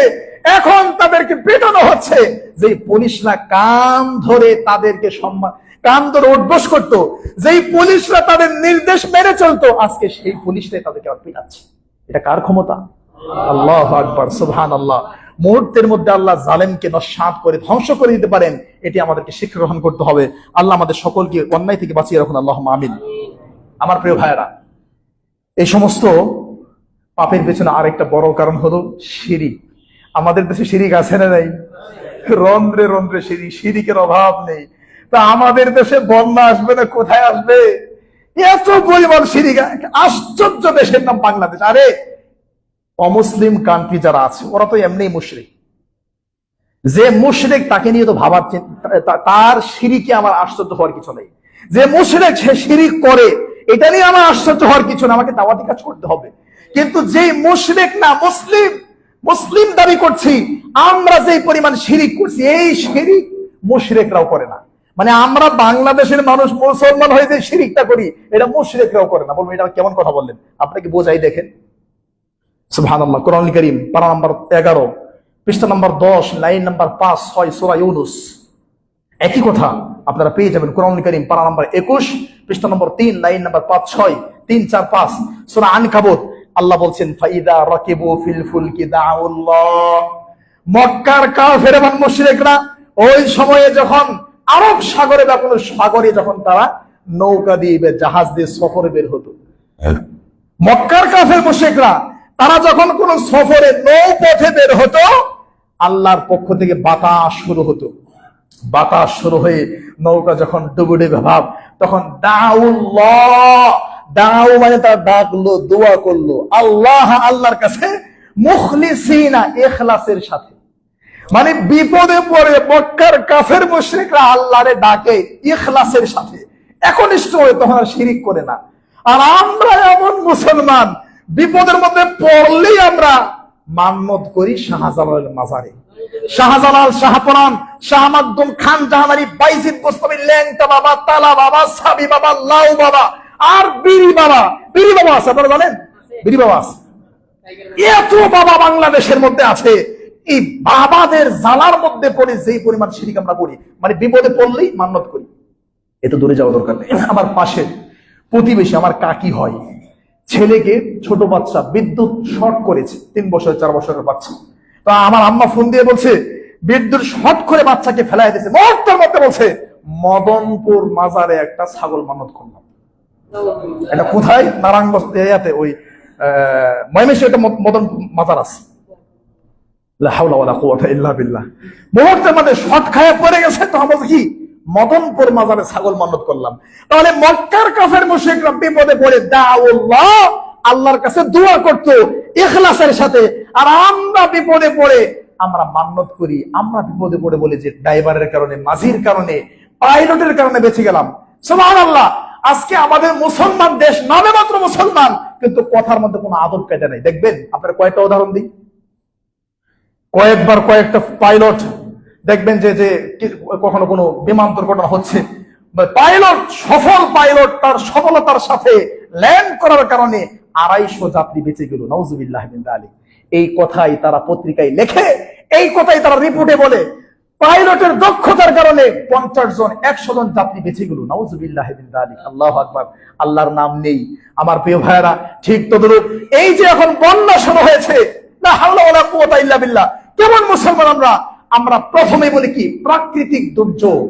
এখন তাদেরকে পেটানো হচ্ছে। যে পুলিশরা কান ধরে তাদেরকে সম্মান, কান ধরে উঠবোস করতো, যেই পুলিশরা তাদের নির্দেশ মেনে চলতো, আজকে সেই পুলিশরাই তাদেরকে আবার পেটাচ্ছে। এটা কার ক্ষমতা? আল্লাহু আকবার, সুবহানাল্লাহ। মুহূর্তের মধ্যে আল্লাহ জালেমকে নস্যাৎ করে ধ্বংস করে দিতে পারেন, এটি আমাদেরকে শিক্ষা গ্রহণ করতে হবে। আল্লাহ আমাদের সকলকে অন্যায় থেকে বাঁচিয়ে রাখুন, আল্লাহুম্মা আমিন। আমার প্রিয় ভাইয়েরা, এই সমস্ত পাপের পেছনে আরেকটা বড় কারণ হলো শিরিক। আমাদের দেশে শিরিক আছে না নাই? রন্ধ্রে রন্ধ্রে শিরিক, শিরিকের অভাব নেই। তা আমাদের দেশে বন্যা আসবে না কোথায় আসবে? এত পরিমাণ শিরিক। আশ্চর্য দেশের নাম বাংলাদেশ। আরে অমুসলিম কান্ট্রি যারা আছে ওরা তো এমনি মুশরিক। যে মুশরিক তাকে নিয়ে তো ভাবার, তার শিরিকে আমার আশ্চর্য হওয়ার কিছু নেই। যে মুশরিক সে শিরিক করে, এটা নিয়ে আমার আশ্চর্য হওয়ার কিছু না, আমাকে দাওয়াতি কাজ করতে হবে। কিন্তু যে মুশরিক না, মুসলিম, মুসলিম দাবি করছি, আমরা যে পরিমাণ শিরিক করছি, এই শিরিক মুশরিকরাও করে না। মানে আমরা বাংলাদেশের মানুষ মুসলমান হয়ে যে শিরিকটা করি, এটা মুশরিকরাও করে না। বলবো এটা কেমন কথা বললেন? আপনাকে বোঝাই দেখেন। সুবহানাল্লাহ। কোরআনুল কারীম পারা নাম্বার 11 পৃষ্ঠা নাম্বার 10 লাইন নাম্বার 5-6 সূরা ইউনূস, একই কথা আপনারা পেয়ে যাবেন। কোরআনুল কারীম পারা নাম্বার 21 পৃষ্ঠা নম্বর 3 লাইন নাম্বার 5-6 3-4-5 সূরা আনকাবুত। আল্লাহ বলছেন ফাইদা রাকিবু ফিল ফুলকি দাউল্লাহ। মক্কার কাফের এবং মুশরিকরা ওই সময়ে যখন আরব সাগরে বা কোনো সাগরে যখন তারা নৌকা দিয়ে জাহাজ দিয়ে সফরে বের হতো, মক্কার কাফের মুশরিকরা তারা যখন কোন সফরে নৌপথে বের হতো, আল্লাহর পক্ষ থেকে বাতাস শুরু হতো। বাতাস শুরু হয়ে নৌকা যখন ডুবে ডুবে ভাব, তখন দাউল্লাহ, দাউ মানে তার ডাকলো, দোয়া করলো আল্লাহ, আল্লাহর কাছে মুখলিসিনা, ইখলাসের সাথে। মানে বিপদে পড়ে মক্কার কাফের মুশরিকরা আল্লাহরে ডাকে ইখলাসের সাথে, একনিষ্ঠ হয়ে, তখন আর শিরিক করে না। আর আমরা এমন মুসলমান, বিপদের মধ্যে পড়লেই আমরা মান্নত করি শাহজালালের মাজারে। শাহজালাল, শাহপরান, শাহ মাকদুম খান জাহানারী, বাইজিদ গোস্তামি, ল্যাংটা বাবা, তালা বাবা, সাবি বাবা, লাউ বাবা, আর বিড়ি বাবা। বিড়ি বাবা আছে, আপনারা জানেন? বিড়ি বাবা আছে, এত বাবা বাংলাদেশের মধ্যে আছে। এই বাবাদের জ্বালার মধ্যে পড়ে যেই পরিমাণ শিরিক আমরা করি, মানে বিপদে পড়লেই মান্নত করি, এত দূরে যাওয়া দরকার নেই। আমার পাশে প্রতিবেশী আমার কাকি হয়, ছেলেকে ছোট বাচ্চা বিদ্যুৎ শর্ট করেছে, 3 বছর 4 বছরের বাচ্চা। তো আমার আম্মা ফোন দিয়ে বলছে বিদ্যুৎ শর্ট করে বাচ্চাকে ফেলাই দিয়েছে। মুহূর্তের মধ্যে বলছে মদনপুর মাজারে একটা ছাগল মানত করলাম। এটা কোথায়? নারায়ণগঞ্জ এরিয়াতে, ওই ময়মনসিংহে একটা মদন মাজার আছে। লা হাওলা ওয়ালা কুওয়াতা ইল্লা বিল্লাহ। মুহূর্তের মধ্যে শর্ট খায় পড়ে গেছে। তখন বলছে কি মদনপুর মাজারে ছাগল মানত করলাম। তাহলে মক্কার কাফের মুশরিকরা বিপদে পড়ে দাউল্লাহ, আল্লাহর কাছে দোয়া করতো ইখলাসের সাথে। আর আমরা বিপদে পড়ে আমরা মান্নত করি। আমরা বিপদে পড়ে বলে যে ড্রাইভারের কারণে, মাঝির কারণে, পাইলটের কারণে বেঁচে গেলাম। সুবহানাল্লাহ। আজকে আমাদের মুসলমান দেশ, নামে মাত্র মুসলমান, কিন্তু কথার মধ্যে কোনো আদব কায়দা নেই। দেখবেন, আপনার কয়েকটা উদাহরণ দিই। কয়েকবার কয়েকটা পাইলট দেখবেন যে যে কখনো কোনো বিমান দুর্ঘটনা হচ্ছে, পাইলট, সফল পাইলট, তার সফলতার সাথে ল্যান্ড করার কারণে 250 যাত্রী বেঁচে গেল। নাউজুবিল্লাহ মিন যালিক। এই কথাই তারা পত্রিকায় লেখে, এই কথাই তারা রিপোর্টে বলে। পাইলটের দক্ষতার কারণে 50 জন, 100 জন যাত্রী বেঁচে গেল। নাউজুবিল্লাহ মিন যালিক। আল্লাহু আকবার। আল্লাহর নাম নেই। আমার প্রিয় ভাইয়েরা, ঠিক তদ্রূপ এই যে এখন বন্যা শুরু হয়েছে, লা হাওলা ওয়ালা কুওয়াতা ইল্লা বিল্লাহ। কেমন মুসলমান আমরা প্রথমে বলি কি প্রাকৃতিক দুর্যোগ।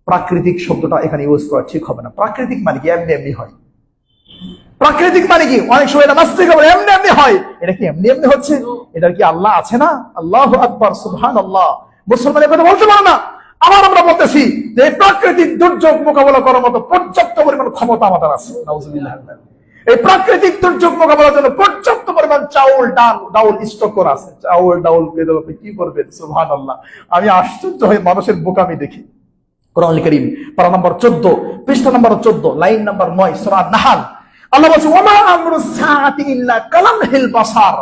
প্রাকৃতিক শব্দটা এখানে ইউজ করা ঠিক হবে না। প্রাকৃতিক মানে কি এমনি এমনি হয়। প্রাকৃতিক মানে কি অনেক সময় এটা মাস্তি খবর এমনি এমনি হয়। এটা কি এমনি এমনি হচ্ছে? এটার কি আল্লাহ আছে না? আল্লাহু আকবার, সুবহানাল্লাহ। মুসলমান কথা বলতে পারে না। আবার আমরা বলতেছি যে প্রাকৃতিক দুর্যোগ মোকাবেলা করার মতো পর্যাপ্ত পরিমাণ ক্ষমতা আমাদের আছে। নাউজুবিল্লাহ। এই প্রাকৃতিক দুর্যোগ মোকাবেলার জন্য পর্যাপ্ত পরিমাণ চাউল, ডাউল স্টক করা আছে। চাউল ডাউল আপনি কি করবেন? সুবহানাল্লাহ। আমি আশ্চর্য হয়ে মানুষের বোকামি দেখি। কোরআন কারীম পারা নম্বর 14, পৃষ্ঠা নম্বর 14, লাইন নম্বর 9, সূরা নাহাল। আল্লাহ বলছে, ওমা আমরুস সাআতি ইল্লা কালামহিল বাসার।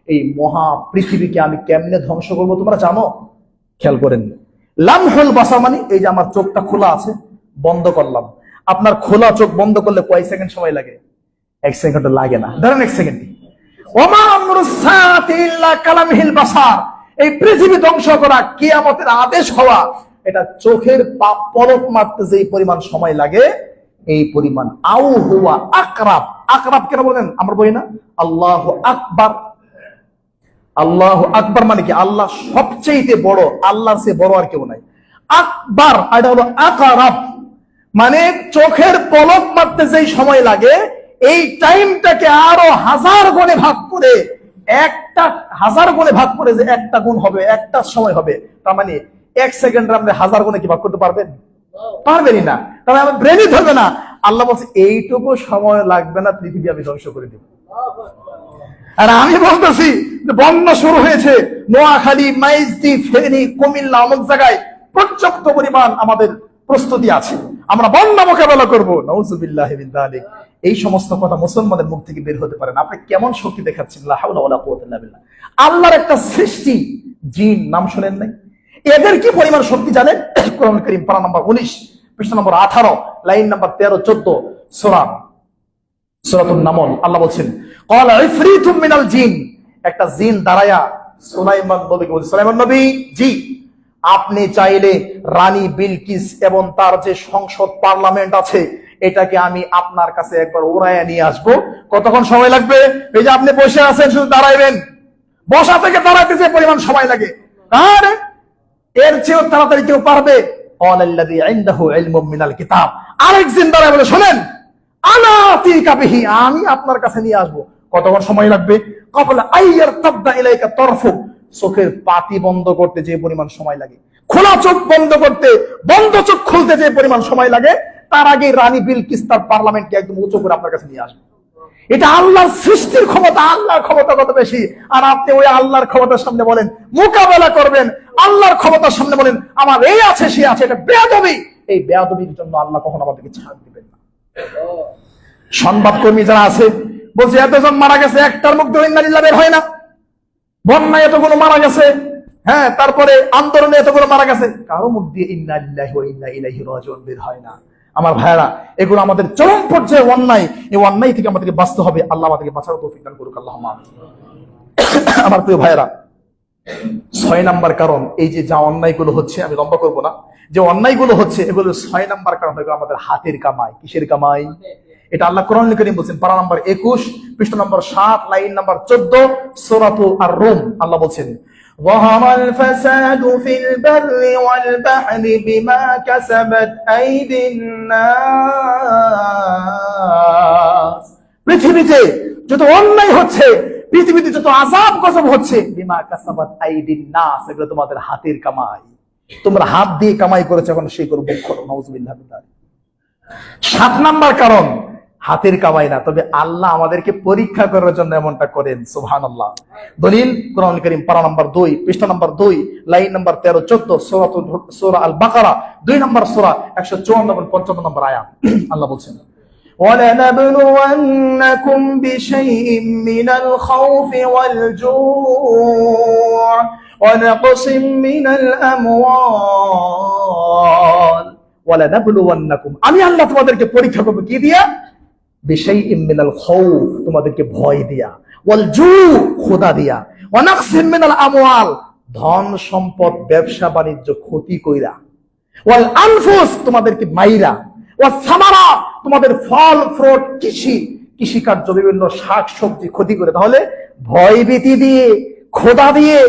এই মহা পৃথিবীকে আমি কেমনে ধ্বংস করব তোমরা জানো? খেয়াল করেন, লামহুল বাসার মানে এই যে আমার চোখটা খোলা আছে, বন্ধ করলাম। আপনার খোলা চোখ বন্ধ করলে কয় সেকেন্ড সময় লাগে? 1 সেকেন্ড লাগে না, ধরেন 1 সেকেন্ড। ওমা আমরুস সাআতি ইল্লা কালামহিল বাসার। এই পৃথিবী ধ্বংস করা, কিয়ামতের আদেশ হওয়া, এটা চোখের পলক মারতে যে পরিমাণ সময় লাগে, এই পরিমাণ। আউ হুয়া আকরাব। আকরাব কেন বলেন? আমরা বলি না আল্লাহু আকবার। আল্লাহু আকবার মানে কি আল্লাহ সবচেয়ে বড়, আল্লাহর চেয়ে বড় আর কেউ নাই। আকবার এটা হলো আকরাব, মানে চোখের পলক মারতে যেই সময় লাগে, এই টাইমটাকে আরো 1000 গুণে ভাগ করে, একটা 1000 গুণে ভাগ করে যে একটা গুণ হবে, একটা সময় হবে। তার মানে 1 সেকেন্ডে আপনি 1000 গুণে কি ভাগ করতে পারবেন? পারবেনই না। তাহলে আমার ব্রেনই ধরবে না। আল্লাহ বলছে এইটুকু সময় লাগবে না, পৃথিবী আমি ধ্বংস করে দেব। আর আমি বলতেছি বন্যা শুরু হয়েছে নোয়াখালী, মাইজদি, ফেনী, কুমিল্লা, অমুক জায়গায় পর্যাপ্ত পরিমাণ আমাদের প্রস্তুতি আছে, আমরা বন্যা মোকাবেলা করবো। নাউজুবিল্লাহি মিন যালিক। এই সমস্ত কথা মুসলমানের মুখ থেকে বের হতে পারে না। আপনি কেমন শক্তি দেখাচ্ছেন? লা হাওলা ওয়ালা কুওয়াতা ইল্লা বিল্লাহ। আল্লাহর একটা সৃষ্টি জিন, নাম শুনেন নাই? এদের কি পরিমাণ শক্তি জানেন? কোরআন কারীম পারা নম্বর 19, পৃষ্ঠা নম্বর 18, লাইন নম্বর 13, 14, সূরাতুন নামল। আল্লাহ বলছেন, ক্বালা ইফরিতুম মিনাল জিন। একটা জিন দাঁড়ায়া সুলাইমান নবীকে বলছে, সুলাইমান নবী, জি আপনি চাইলে রানী বিলকিস এবং তার যে সংসদ পার্লামেন্ট আছে, এটাকে আমি আপনার কাছে একবার উড়াইয়া নিয়ে আসবো। কতক্ষণ সময় লাগবে? এই যে আপনি বসে আছেন, শুধু দাঁড়াইবেন, বসা থেকে দাঁড়াইতে যে পরিমাণ সময় লাগে, আর এর চেয়েও তাড়াতাড়ি কেউ পারবে? আল্লাযী ইনদাহু ইলমুম মিনাল কিতাব। আরেক জিন দাঁড়ায় বলে, শোনেন, আনা আতিকা বিহি, আমি আপনার কাছে নিয়ে আসবো। কতক্ষণ সময় লাগবে? ক্বাবলা আইয়ার তাবদা ইলাইকা তরফু। চোখের পাতি বন্ধ করতে যে পরিমাণ সময় লাগে, খোলা চোখ বন্ধ করতে, বন্ধ চোখ খুলতে যে পরিমাণ সময় লাগে, তার আগে রানী বিলকিস তার পার্লামেন্টকে একদম উঁচু করে আপনার কাছে নিয়ে আসবে। এটা আল্লাহর সৃষ্টির ক্ষমতা। আল্লাহর ক্ষমতা কত বেশি, আর আপনি ওই আল্লাহর ক্ষমতার সামনে বলেন মোকাবেলা করবেন, আল্লাহর ক্ষমতার সামনে বলেন আমার এই আছে সে আছে। এটা বেয়াদবি। এই বেয়াদবির জন্য আল্লাহ কখনো আমাদেরকে ছাড় দিবেন না। সংবাদকর্মী যারা আছে বলছে এতজন মারা গেছে, একটার মুখ ধরে ইন্না লিল্লাহ বের হয় না। বন্যায় এতগুলো মারা গেছে, হ্যাঁ, তারপরে আন্দোলনে এতগুলো মারা গেছে, কারো মুখ দিয়ে ইন্না লিল্লাহি ওয়া ইন্না ইলাইহি রাজিউন বের হয় না। আমার ভাইরা, এগুলো আমাদের চরম পর্যায়ে অন্যায়। এই অন্যায় থেকে আমাদেরকে বাঁচতে হবে। আল্লাহ আমাদেরকে বাঁচার তৌফিক দান করুক, আল্লাহুম্মা আমিন। আমার প্রিয় ভাইরা, 6 নাম্বার কারণ, এই যে যা অন্যায়গুলো হচ্ছে, আমি লম্বা করব না, যে অন্যায়গুলো হচ্ছে, এগুলো 6 নাম্বার কারণ হলো আমাদের হাতের কামাই। কিসের কামাই? এটা আল্লাহ কোরআনুল কারীম বলেছেন, পারা নম্বর 21, পৃষ্ঠা নম্বর 7, লাইন নম্বর 14, সূরাতু আর-রুম। আল্লাহ বলেছেন, ظهر الفساد في البر والبحر بما كسبت أيدي الناس। পৃথিবীতে যত অন্যায় হচ্ছে, পৃথিবীতে যত আযাব গজব হচ্ছে, বিমা কাসাবাত আইদিন নাস, এগুলো তোমাদের হাতের কামাই। তোমরা হাত দিয়ে কামাই করেছো, এখন সেই করে ভোগ করো। নাউজুবিল্লাহ। 7 নাম্বার কারণ, হাতের কামাই না, তবে আল্লাহ আমাদেরকে পরীক্ষা করার জন্য এমনটা করেন। সুবহানাল্লাহ। দলিল কোরআন কারীম পারা নম্বর 2 পৃষ্ঠা নম্বর 2 লাইন নম্বর 13-14 সূরা আল বাকারা 2 নম্বর সূরা 154 এবং 55 নম্বর আয়াত। আল্লাহ বলছেন وَلَنَبْلُوَنَّكُمْ بِشَيْءٍ مِّنَ الْخَوْفِ وَالْجُوعِ وَنَقْصٍ مِّنَ الْأَمْوَالِ وَلَنَبْلُوَنَّكُمْ, আমি আল্লাহ তোমাদেরকে পরীক্ষা করব কি দিয়া? বিশাইইম মিনাল খাউফ, তোমাদেরকে ভয় দিয়া, ওয়াল জু, ক্ষুধা দিয়া, ওয়া নাকসিম মিনাল আমওয়াল, ধন সম্পদ ব্যবসা বাণিজ্য ক্ষতি কইরা, ওয়াল আনফুস, তোমাদেরকে মাইরা, ওয়া সামারা, তোমাদের ফল ফ্রুট কৃষি কার্য বিভিন্ন শাক সবজি ক্ষতি করে। তাহলে ভয় ভীতি দিয়ে, ক্ষুধা দিয়ে,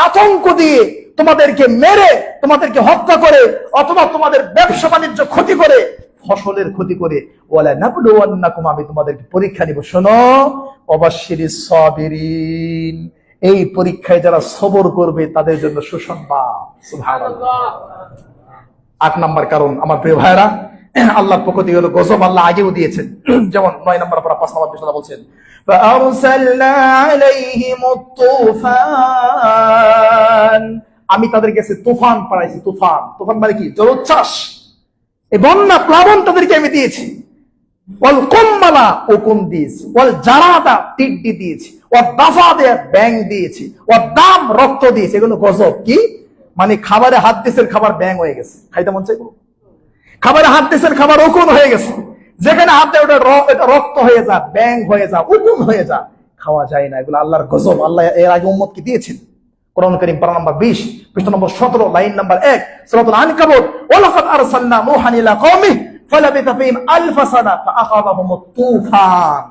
আতঙ্ক দিয়ে, তোমাদেরকে মেরে, তোমাদেরকে হত্যা করে, অথবা তোমাদের ব্যবসা বাণিজ্য ক্ষতি করে, ফসলের ক্ষতি করে, ওয়ালা নাবলুওয়ান্নাকুম, আমি তোমাদেরকে পরীক্ষা নিব। শোনো, ওয়াবাশশিরিস সাবিরিন, এই পরীক্ষায় যারা সবর করবে তাদের জন্য সুসংবাদ। সুবহানাল্লাহ। 8 নম্বর কারণ আমার প্রিয় ভাইরা, আল্লাহর পক্ষ থেকে হলো গজব আল্লাহ আগেও দিয়েছেন। যেমন 9 নম্বর পারা 5 নম্বর পৃষ্ঠা বলছেন ফাআরসালনা আলাইহিমুত তুফান, আমি তাদের কাছে তুফান পাঠাইছি। তুফান মানে কি? জলোচ্ছ্বাস, এই বন্যা প্লাবন তাদেরকে আমি দিয়েছি। ওয়াল কুম্মালা, হুকুম দিয়েছি। ওয়াল জারাদা, টিড্ডি দিয়েছি। ওয়াদ দাফাদা, ব্যাঙ দিয়েছি। ওয়াদ দাম, রক্ত দিয়েছি। এগুলো গজব। কি মানে? খাবারে হাত দিয়েছেন, খাবার ব্যাঙ হয়ে গেছে, খাইতে মন চাইবো? খাবারে হাত দিয়েছেন, খাবার উকুন হয়ে গেছে। যেখানে হাত দেয় ওটা রক্ত হয়ে যা, ব্যাঙ হয়ে যা, উকুন হয়ে যা, খাওয়া যায় না। এগুলো আল্লাহর গজব। আল্লাহ এর আগে উম্মতকে দিয়েছেন। কোরআন কারীম পারা নম্বর 20 পৃষ্ঠা নম্বর 17 লাইন নম্বর 1 সূরাতুল আনকাবুত, ওয়ালাকাদ আরসালনা নূহান ইলা কওমিহি ফালাবিথা ফীহিম আলফা সানা ফাআখাযাহুমুত তুফান।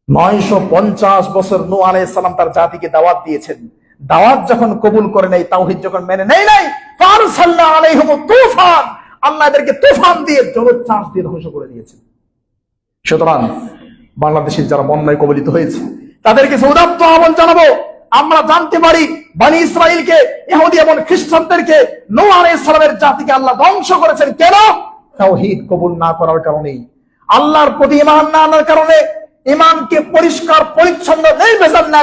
950 বছর নূহ আলাইহিস সালাম তার জাতিকে দাওয়াত দিয়েছেন। দাওয়াত যখন কবুল করে নাই, তাওহীদ যখন মেনে নেয় নাই, ফাআরসালনা আলাইহিমুত তুফান, আল্লাহ এদেরকে তুফান দিয়ে, জলোচ্ছ্বাস দিয়ে ধ্বংস করে দিয়েছেন। সুতরাং বাংলাদেশের যারা বন্যায় কবলিত হয়েছে তাদেরকে উদাত্ত আহ্বান জানাবো, আমরা জানতে পারি বনি ইসরাইলকে, ইহুদি এবং খ্রিস্টানদেরকে, নূহ আলাইহিস সালামের জাতিকে আল্লাহ ধ্বংস করেছেন কেন? তাওহীদ কবুল না করার কারণে, আল্লাহর প্রতি ঈমান না আনার কারণে, ঈমানকে পরিষ্কার পরিচ্ছন্ন নির্ভেজাল না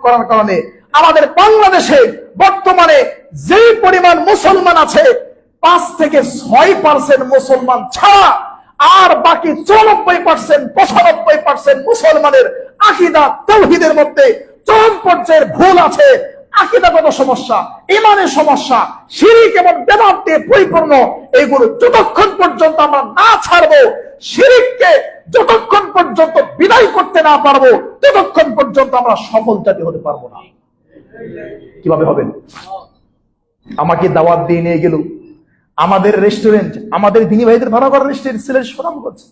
করার কারণে। আমাদের বাংলাদেশে বর্তমানে যে পরিমাণ মুসলমান আছে, 5 থেকে 6% মুসলমান ছাড়া আর বাকি 94%, 95% মুসলমানের আকীদা তাওহীদের মধ্যে চরম পর্যায়ের ভুল আছে। আকীদাগত সমস্যা, ঈমানের সমস্যা, শিরক এবং বেদাত দিয়ে পরিপূর্ণ। এইগুলো যতক্ষণ পর্যন্ত আমরা না ছাড়বো, শিরককে যতক্ষণ পর্যন্ত বিদায় করতে না পারবো, ততক্ষণ পর্যন্ত আমরা সফল জাতি হতে পারবো না। কিভাবে হবেন? আমাকে দাওয়াত দিয়ে নিয়ে গেল আমাদের রেস্টুরেন্ট, আমাদের দিনী ভাইদের ভাড়া করা রেস্টুরেন্ট সিলেট সুনাম করছে।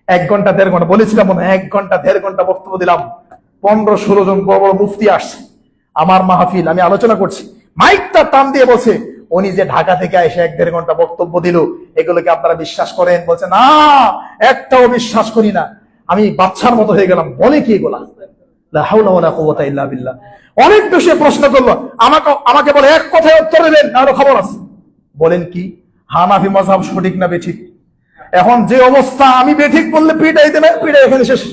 1 ঘন্টা 1.5 ঘন্টা বলেছিলাম, 1 ঘন্টা 1.5 ঘন্টা বক্তব্য দিলাম। 15-16 জন বড় বড় মুফতি আসছে আমার মাহফিল, আমি আলোচনা করছি, মাইকটা টান দিয়ে বলছে, উনি যে ঢাকা থেকে এসে 1-1.5 ঘন্টা বক্তব্য দিল, এগুলোকে আপনারা বিশ্বাস করেন? বলছে না, একটাও বিশ্বাস করি না। আমি বাচ্চার মতো হয়ে গেলাম, বলে কি এগুলা? লা হাওলা ওয়ালা কুওয়াতা ইল্লা বিল্লাহ। অনেক বেশি প্রশ্ন করলো, আমাকে বলে এক কথায় উত্তর দেন, আরো খবর আছে। বলেন কি? হানাফি মাযহাব সঠিক না বেঠিক? এখন যে অবস্থা, আমি বেঠিক বললে পিটাই দেবে, পিটাই এখানে শেষ,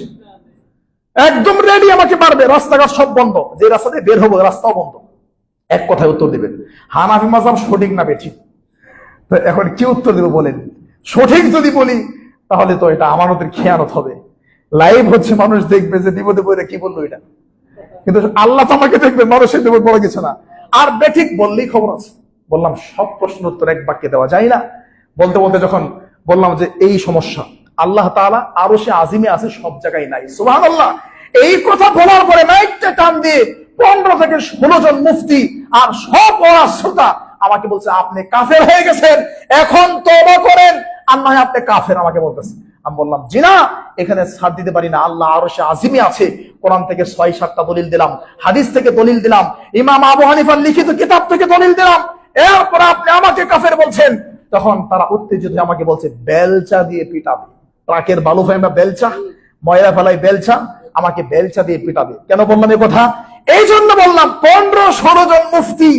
একদম রেডি আমাকে মারবে। রাস্তাঘাট সব বন্ধ, যে রাস্তা দিয়ে বের হবো রাস্তাও বন্ধ। এক কথায় উত্তর দিবেন, হানাফি মাযহাব সঠিক না বেঠিক? তো এখন কি উত্তর দেব বলেন? সঠিক যদি বলি তাহলে তো এটা আমানতের খেয়ানত হবে, লাইভ হচ্ছে, মানুষ দেখবে যে বিপদে পড়ে কি বললো এটা। কিন্তু আল্লাহ তো আমাকে দেখবে, মানুষের দেবে বড় কিছু না। আর বেঠিক বললেই খবর আছে। বললাম সব প্রশ্নের উত্তর এক বাক্যে দেওয়া যায় না। বলতে বলতে যখন বললাম যে এই সমস্যা, আল্লাহ তাআলা আরশে আজিমে আছে, সব জায়গায় নাই। সুবহানাল্লাহ। এই কথা বলার পরে মাইকটা টান দিয়ে 15 থেকে 16 জন মুফতি আর সব ওয়াজ শ্রোতা আমাকে বলছে, আপনি কাফের হয়ে গেছেন, এখন তওবা করেন, আর নয় আপনি কাফের, আমাকে বলতেছে। আমি বললাম জি না, এখানে ছাড় দিতে পারি না। আল্লাহ আরশে আজিমে আছে, কোরআন থেকে 6-7টা দলিল দিলাম, হাদিস থেকে দলিল দিলাম, ইমাম আবু হানিফার লিখিত কিতাব থেকে দলিল দিলাম, এরপর আপনি আমাকে কাফের বলছেন। তখন তারা উত্তেজিত হয়ে আমাকে বলছে, বেলচা দিয়ে পিটাবে। ট্রাকের বালু ভাই আমরা বেলচা, ময়লা ফেলাই বেলচা, আমাকে বেলচা দিয়ে পিটাবে। কেন বললাম এই কথা? এই জন্য বললাম, 15-16 জন মুফতি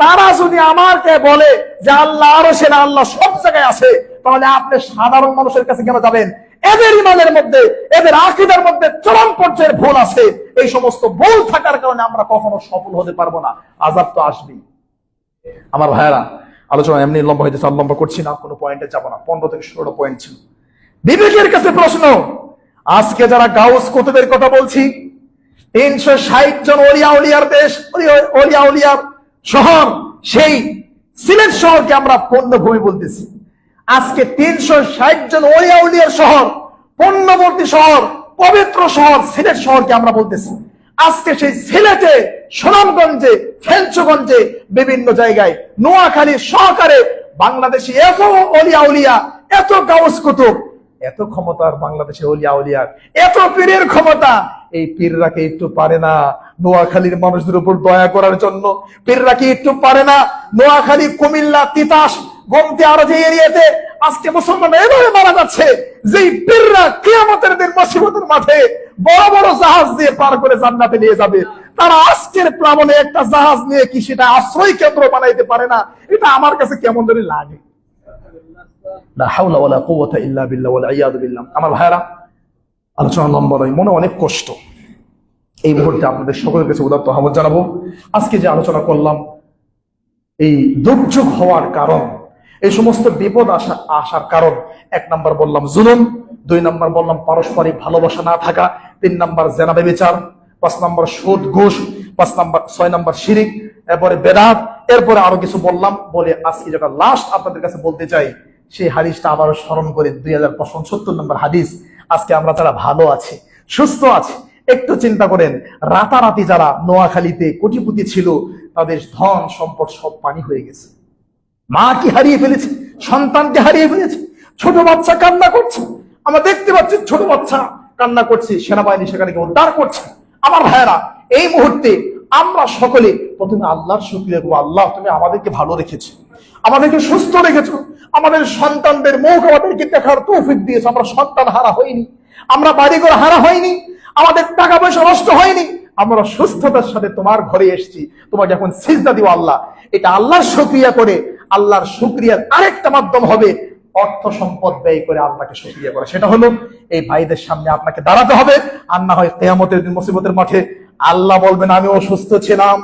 তারা যদি আমাকে বলে যে আল্লাহ আরশে না, আল্লাহ সব জায়গায় আছে, তাহলে আপনি সাধারণ মানুষের কাছে কেন যাবেন? এদের ইমানের মধ্যে, এদের আকীদার মধ্যে চরম পর্যায়ের ভুল আছে। এই সমস্ত ভুল থাকার কারণে আমরা কখনো সফল হতে পারবো না, আযাব তো আসবেই। আমার ভাইয়েরা, আলোচনা এমনি লম্বা হইতেছে, লম্বা করছি না, কোনো পয়েন্টে যাবো না। 15 থেকে 16টা পয়েন্ট ছিল। বিবেকের কাছে প্রশ্ন, আজকে যারা গাউস কুতুবের কথা বলছি, 360 জন ওলিয়া উলিয়ার দেশ, ওলিয়া উলিয়ার শহর, সেই সিলেট শহরকে আমরা পণ্যভূমি বলতেছি। আজকে 360 জন ওলিয়া উলিয়ার শহর, পণ্যবর্তী শহর, পবিত্র শহর সিলেট শহরকে আমরা বলতেছি। আজকে সেই সিলেটে, সুনামগঞ্জে, ফেঞ্চগঞ্জে, বিভিন্ন জায়গায়, নোয়াখালী সহকারে বাংলাদেশি এত ওলিয়া উলিয়া, এত গাউস কুতুব, এত ক্ষমতার বাংলাদেশে ওলিয়া উলিয়ার, এত পীরের ক্ষমতা, এই পীররা কি একটু পারে না নোয়াখালীর মানুষদের উপর দয়া করার জন্য? পীররা কি একটু পারে না নোয়াখালী, কুমিল্লা, তিতাস, গোমতী আরো যে এরিয়াতে আজকে মুসলমান এভাবে মারা যাচ্ছে, যে পীররা কিয়ামতের দিন মুসিবতের মাঠে বড় বড় জাহাজ দিয়ে পার করে জান্নাতে নিয়ে যাবে, তারা আজকের প্লাবনে একটা জাহাজ নিয়ে কি সেটা আশ্রয় কেন্দ্র বানাইতে পারে না? এটা আমার কাছে কেমন ধরে লাগে। লা হাওলা ওয়ালা কুওয়াতা ইল্লা বিল্লাহ ওয়াল ইয়াদু বিল্লাহ। আমার ভাইরা, আলোচনা লম্বা নয়, মনে অনেক কষ্ট। এই মুহূর্তে আপনাদের সকলের কাছে উদাত্ত আহ্বান জানাবো, আজকে যে আলোচনা করলাম, এই দুর্যোগ হওয়ার কারণ, এই সমস্ত বিপদ আসার কারণ, 1 নাম্বার বললাম জুলুম, 2 নাম্বার বললাম পারস্পরিক ভালোবাসা না থাকা, 3 নাম্বার জেনা ব্যভিচার, 5 নাম্বার সুদ ঘুষ, 6 নাম্বার শিরিক, এরপরে বেদাত, এরপরে আরো কিছু বললাম। বলে আজকে যেটা লাস্ট আপনাদের কাছে বলতে চাই, সেই হাদিসটা আবারও স্মরণ করে, 2570 নম্বর হাদিস। আজকে আমরা যারা ভালো আছি, সুস্থ আছি, একটু চিন্তা করেন, রাতারাতি যারা নোয়াখালীতে কোটিপতি ছিল, তাদের ধন সম্পদ সব পানি হয়ে গেছে। মা কি হারিয়ে ফেলেছে, সন্তানকে হারিয়ে ফেলেছে, ছোট বাচ্চা কান্না করছে, আমরা দেখতে পাচ্ছি ছোট বাচ্চা কান্না করছে, সেনাবাহিনী সেখানে উদ্ধার করছে। আমার ভাইয়েরা, এই মুহূর্তে আমরা সকলে প্রথমে আল্লাহর শুকরিয়া করব। আল্লাহ, তুমি আমাদেরকে ভালো রেখেছো, আমাদেরকে সুস্থ রেখেছো, আমাদের সন্তানদের মুখ আমাদেরকে দেখার তৌফিক দিয়েছো, আমরা সন্তান হারা হইনি, আমরা বাড়িঘর হারা হইনি, আমাদের টাকা পয়সা নষ্ট হয়নি, আমরা সুস্থতার সাথে তোমার ঘরে এসেছি। তোমাকে এখন সিজদা দিও আল্লাহ। এটা আল্লাহর শুকরিয়া করে, আল্লাহর শুকরিয়ার আরেকটা মাধ্যম হবে অর্থ সম্পদ ব্যয় করে আল্লাহকে শুকরিয়া করা। সেটা হলো এই ভাইদের সামনে আপনাকে দাঁড়াতে হবে, আর না হয় কিয়ামতের দিন মুসিবতের মাঠে আল্লাহ বলবেন, আমি অসুস্থ ছিলাম,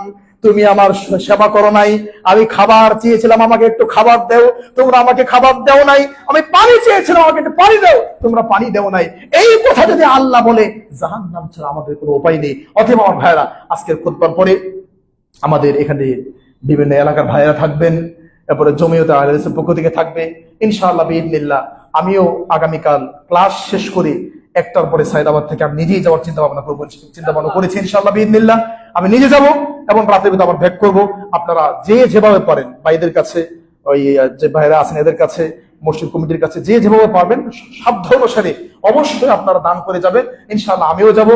তুমি আমার সেবা করো নাই, আমি খাবার চেয়েছিলাম, আমাকে একটু খাবার দাও, তোমরা আমাকে খাবার দাও নাই, আমি পানি চেয়েছিলাম, আমাকে একটু পানি দাও, তোমরা পানি দাও নাই। এই কথা যদি আল্লাহ বলে, জাহান্নাম ছাড়া আমাদের কোনো উপায় নেই। অতএব আমার ভাইরা, আজকের খুতবার পরে আমাদের এখানে বিভিন্ন এলাকার ভাইরা থাকবেন, এরপরে জমিয়তে আহলে হাদিসের পক্ষ থেকে থাকবে ইনশাআল্লাহ বিইذনিল্লাহ। আমিও আগামীকাল ক্লাস শেষ করে 1টার পরে সাইদাবাদ থেকে আমি নিজেই যাওয়ার চিন্তা ভাবনা করেছি ইনশাআল্লাহ বিইذনিল্লাহ। আমি নিজে যাব এবং রাতের ভিতরে আবার ব্যাক করব। আপনারা যে যেভাবে পারেন, ভাইদের কাছে, ওই যে ভাইরা আছেন এদের কাছে, মসজিদ কমিটির কাছে, যে যেভাবে পারবেন সাধ্য অনুসারে অবশ্যই আপনারা দান করে যাবেন ইনশাআল্লাহ। আমিও যাব,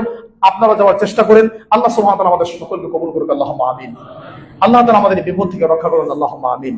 আপনারা যাওয়ার চেষ্টা করেন। আল্লাহ সুবহানাহু ওয়া তাআলা আমাদের সকলকে কবুল করুক, আল্লাহুম্মা আমিন। আল্লাহ তাআলা আমাদের বিপদ থেকে রক্ষা করুন, আল্লাহুম্মা আমিন।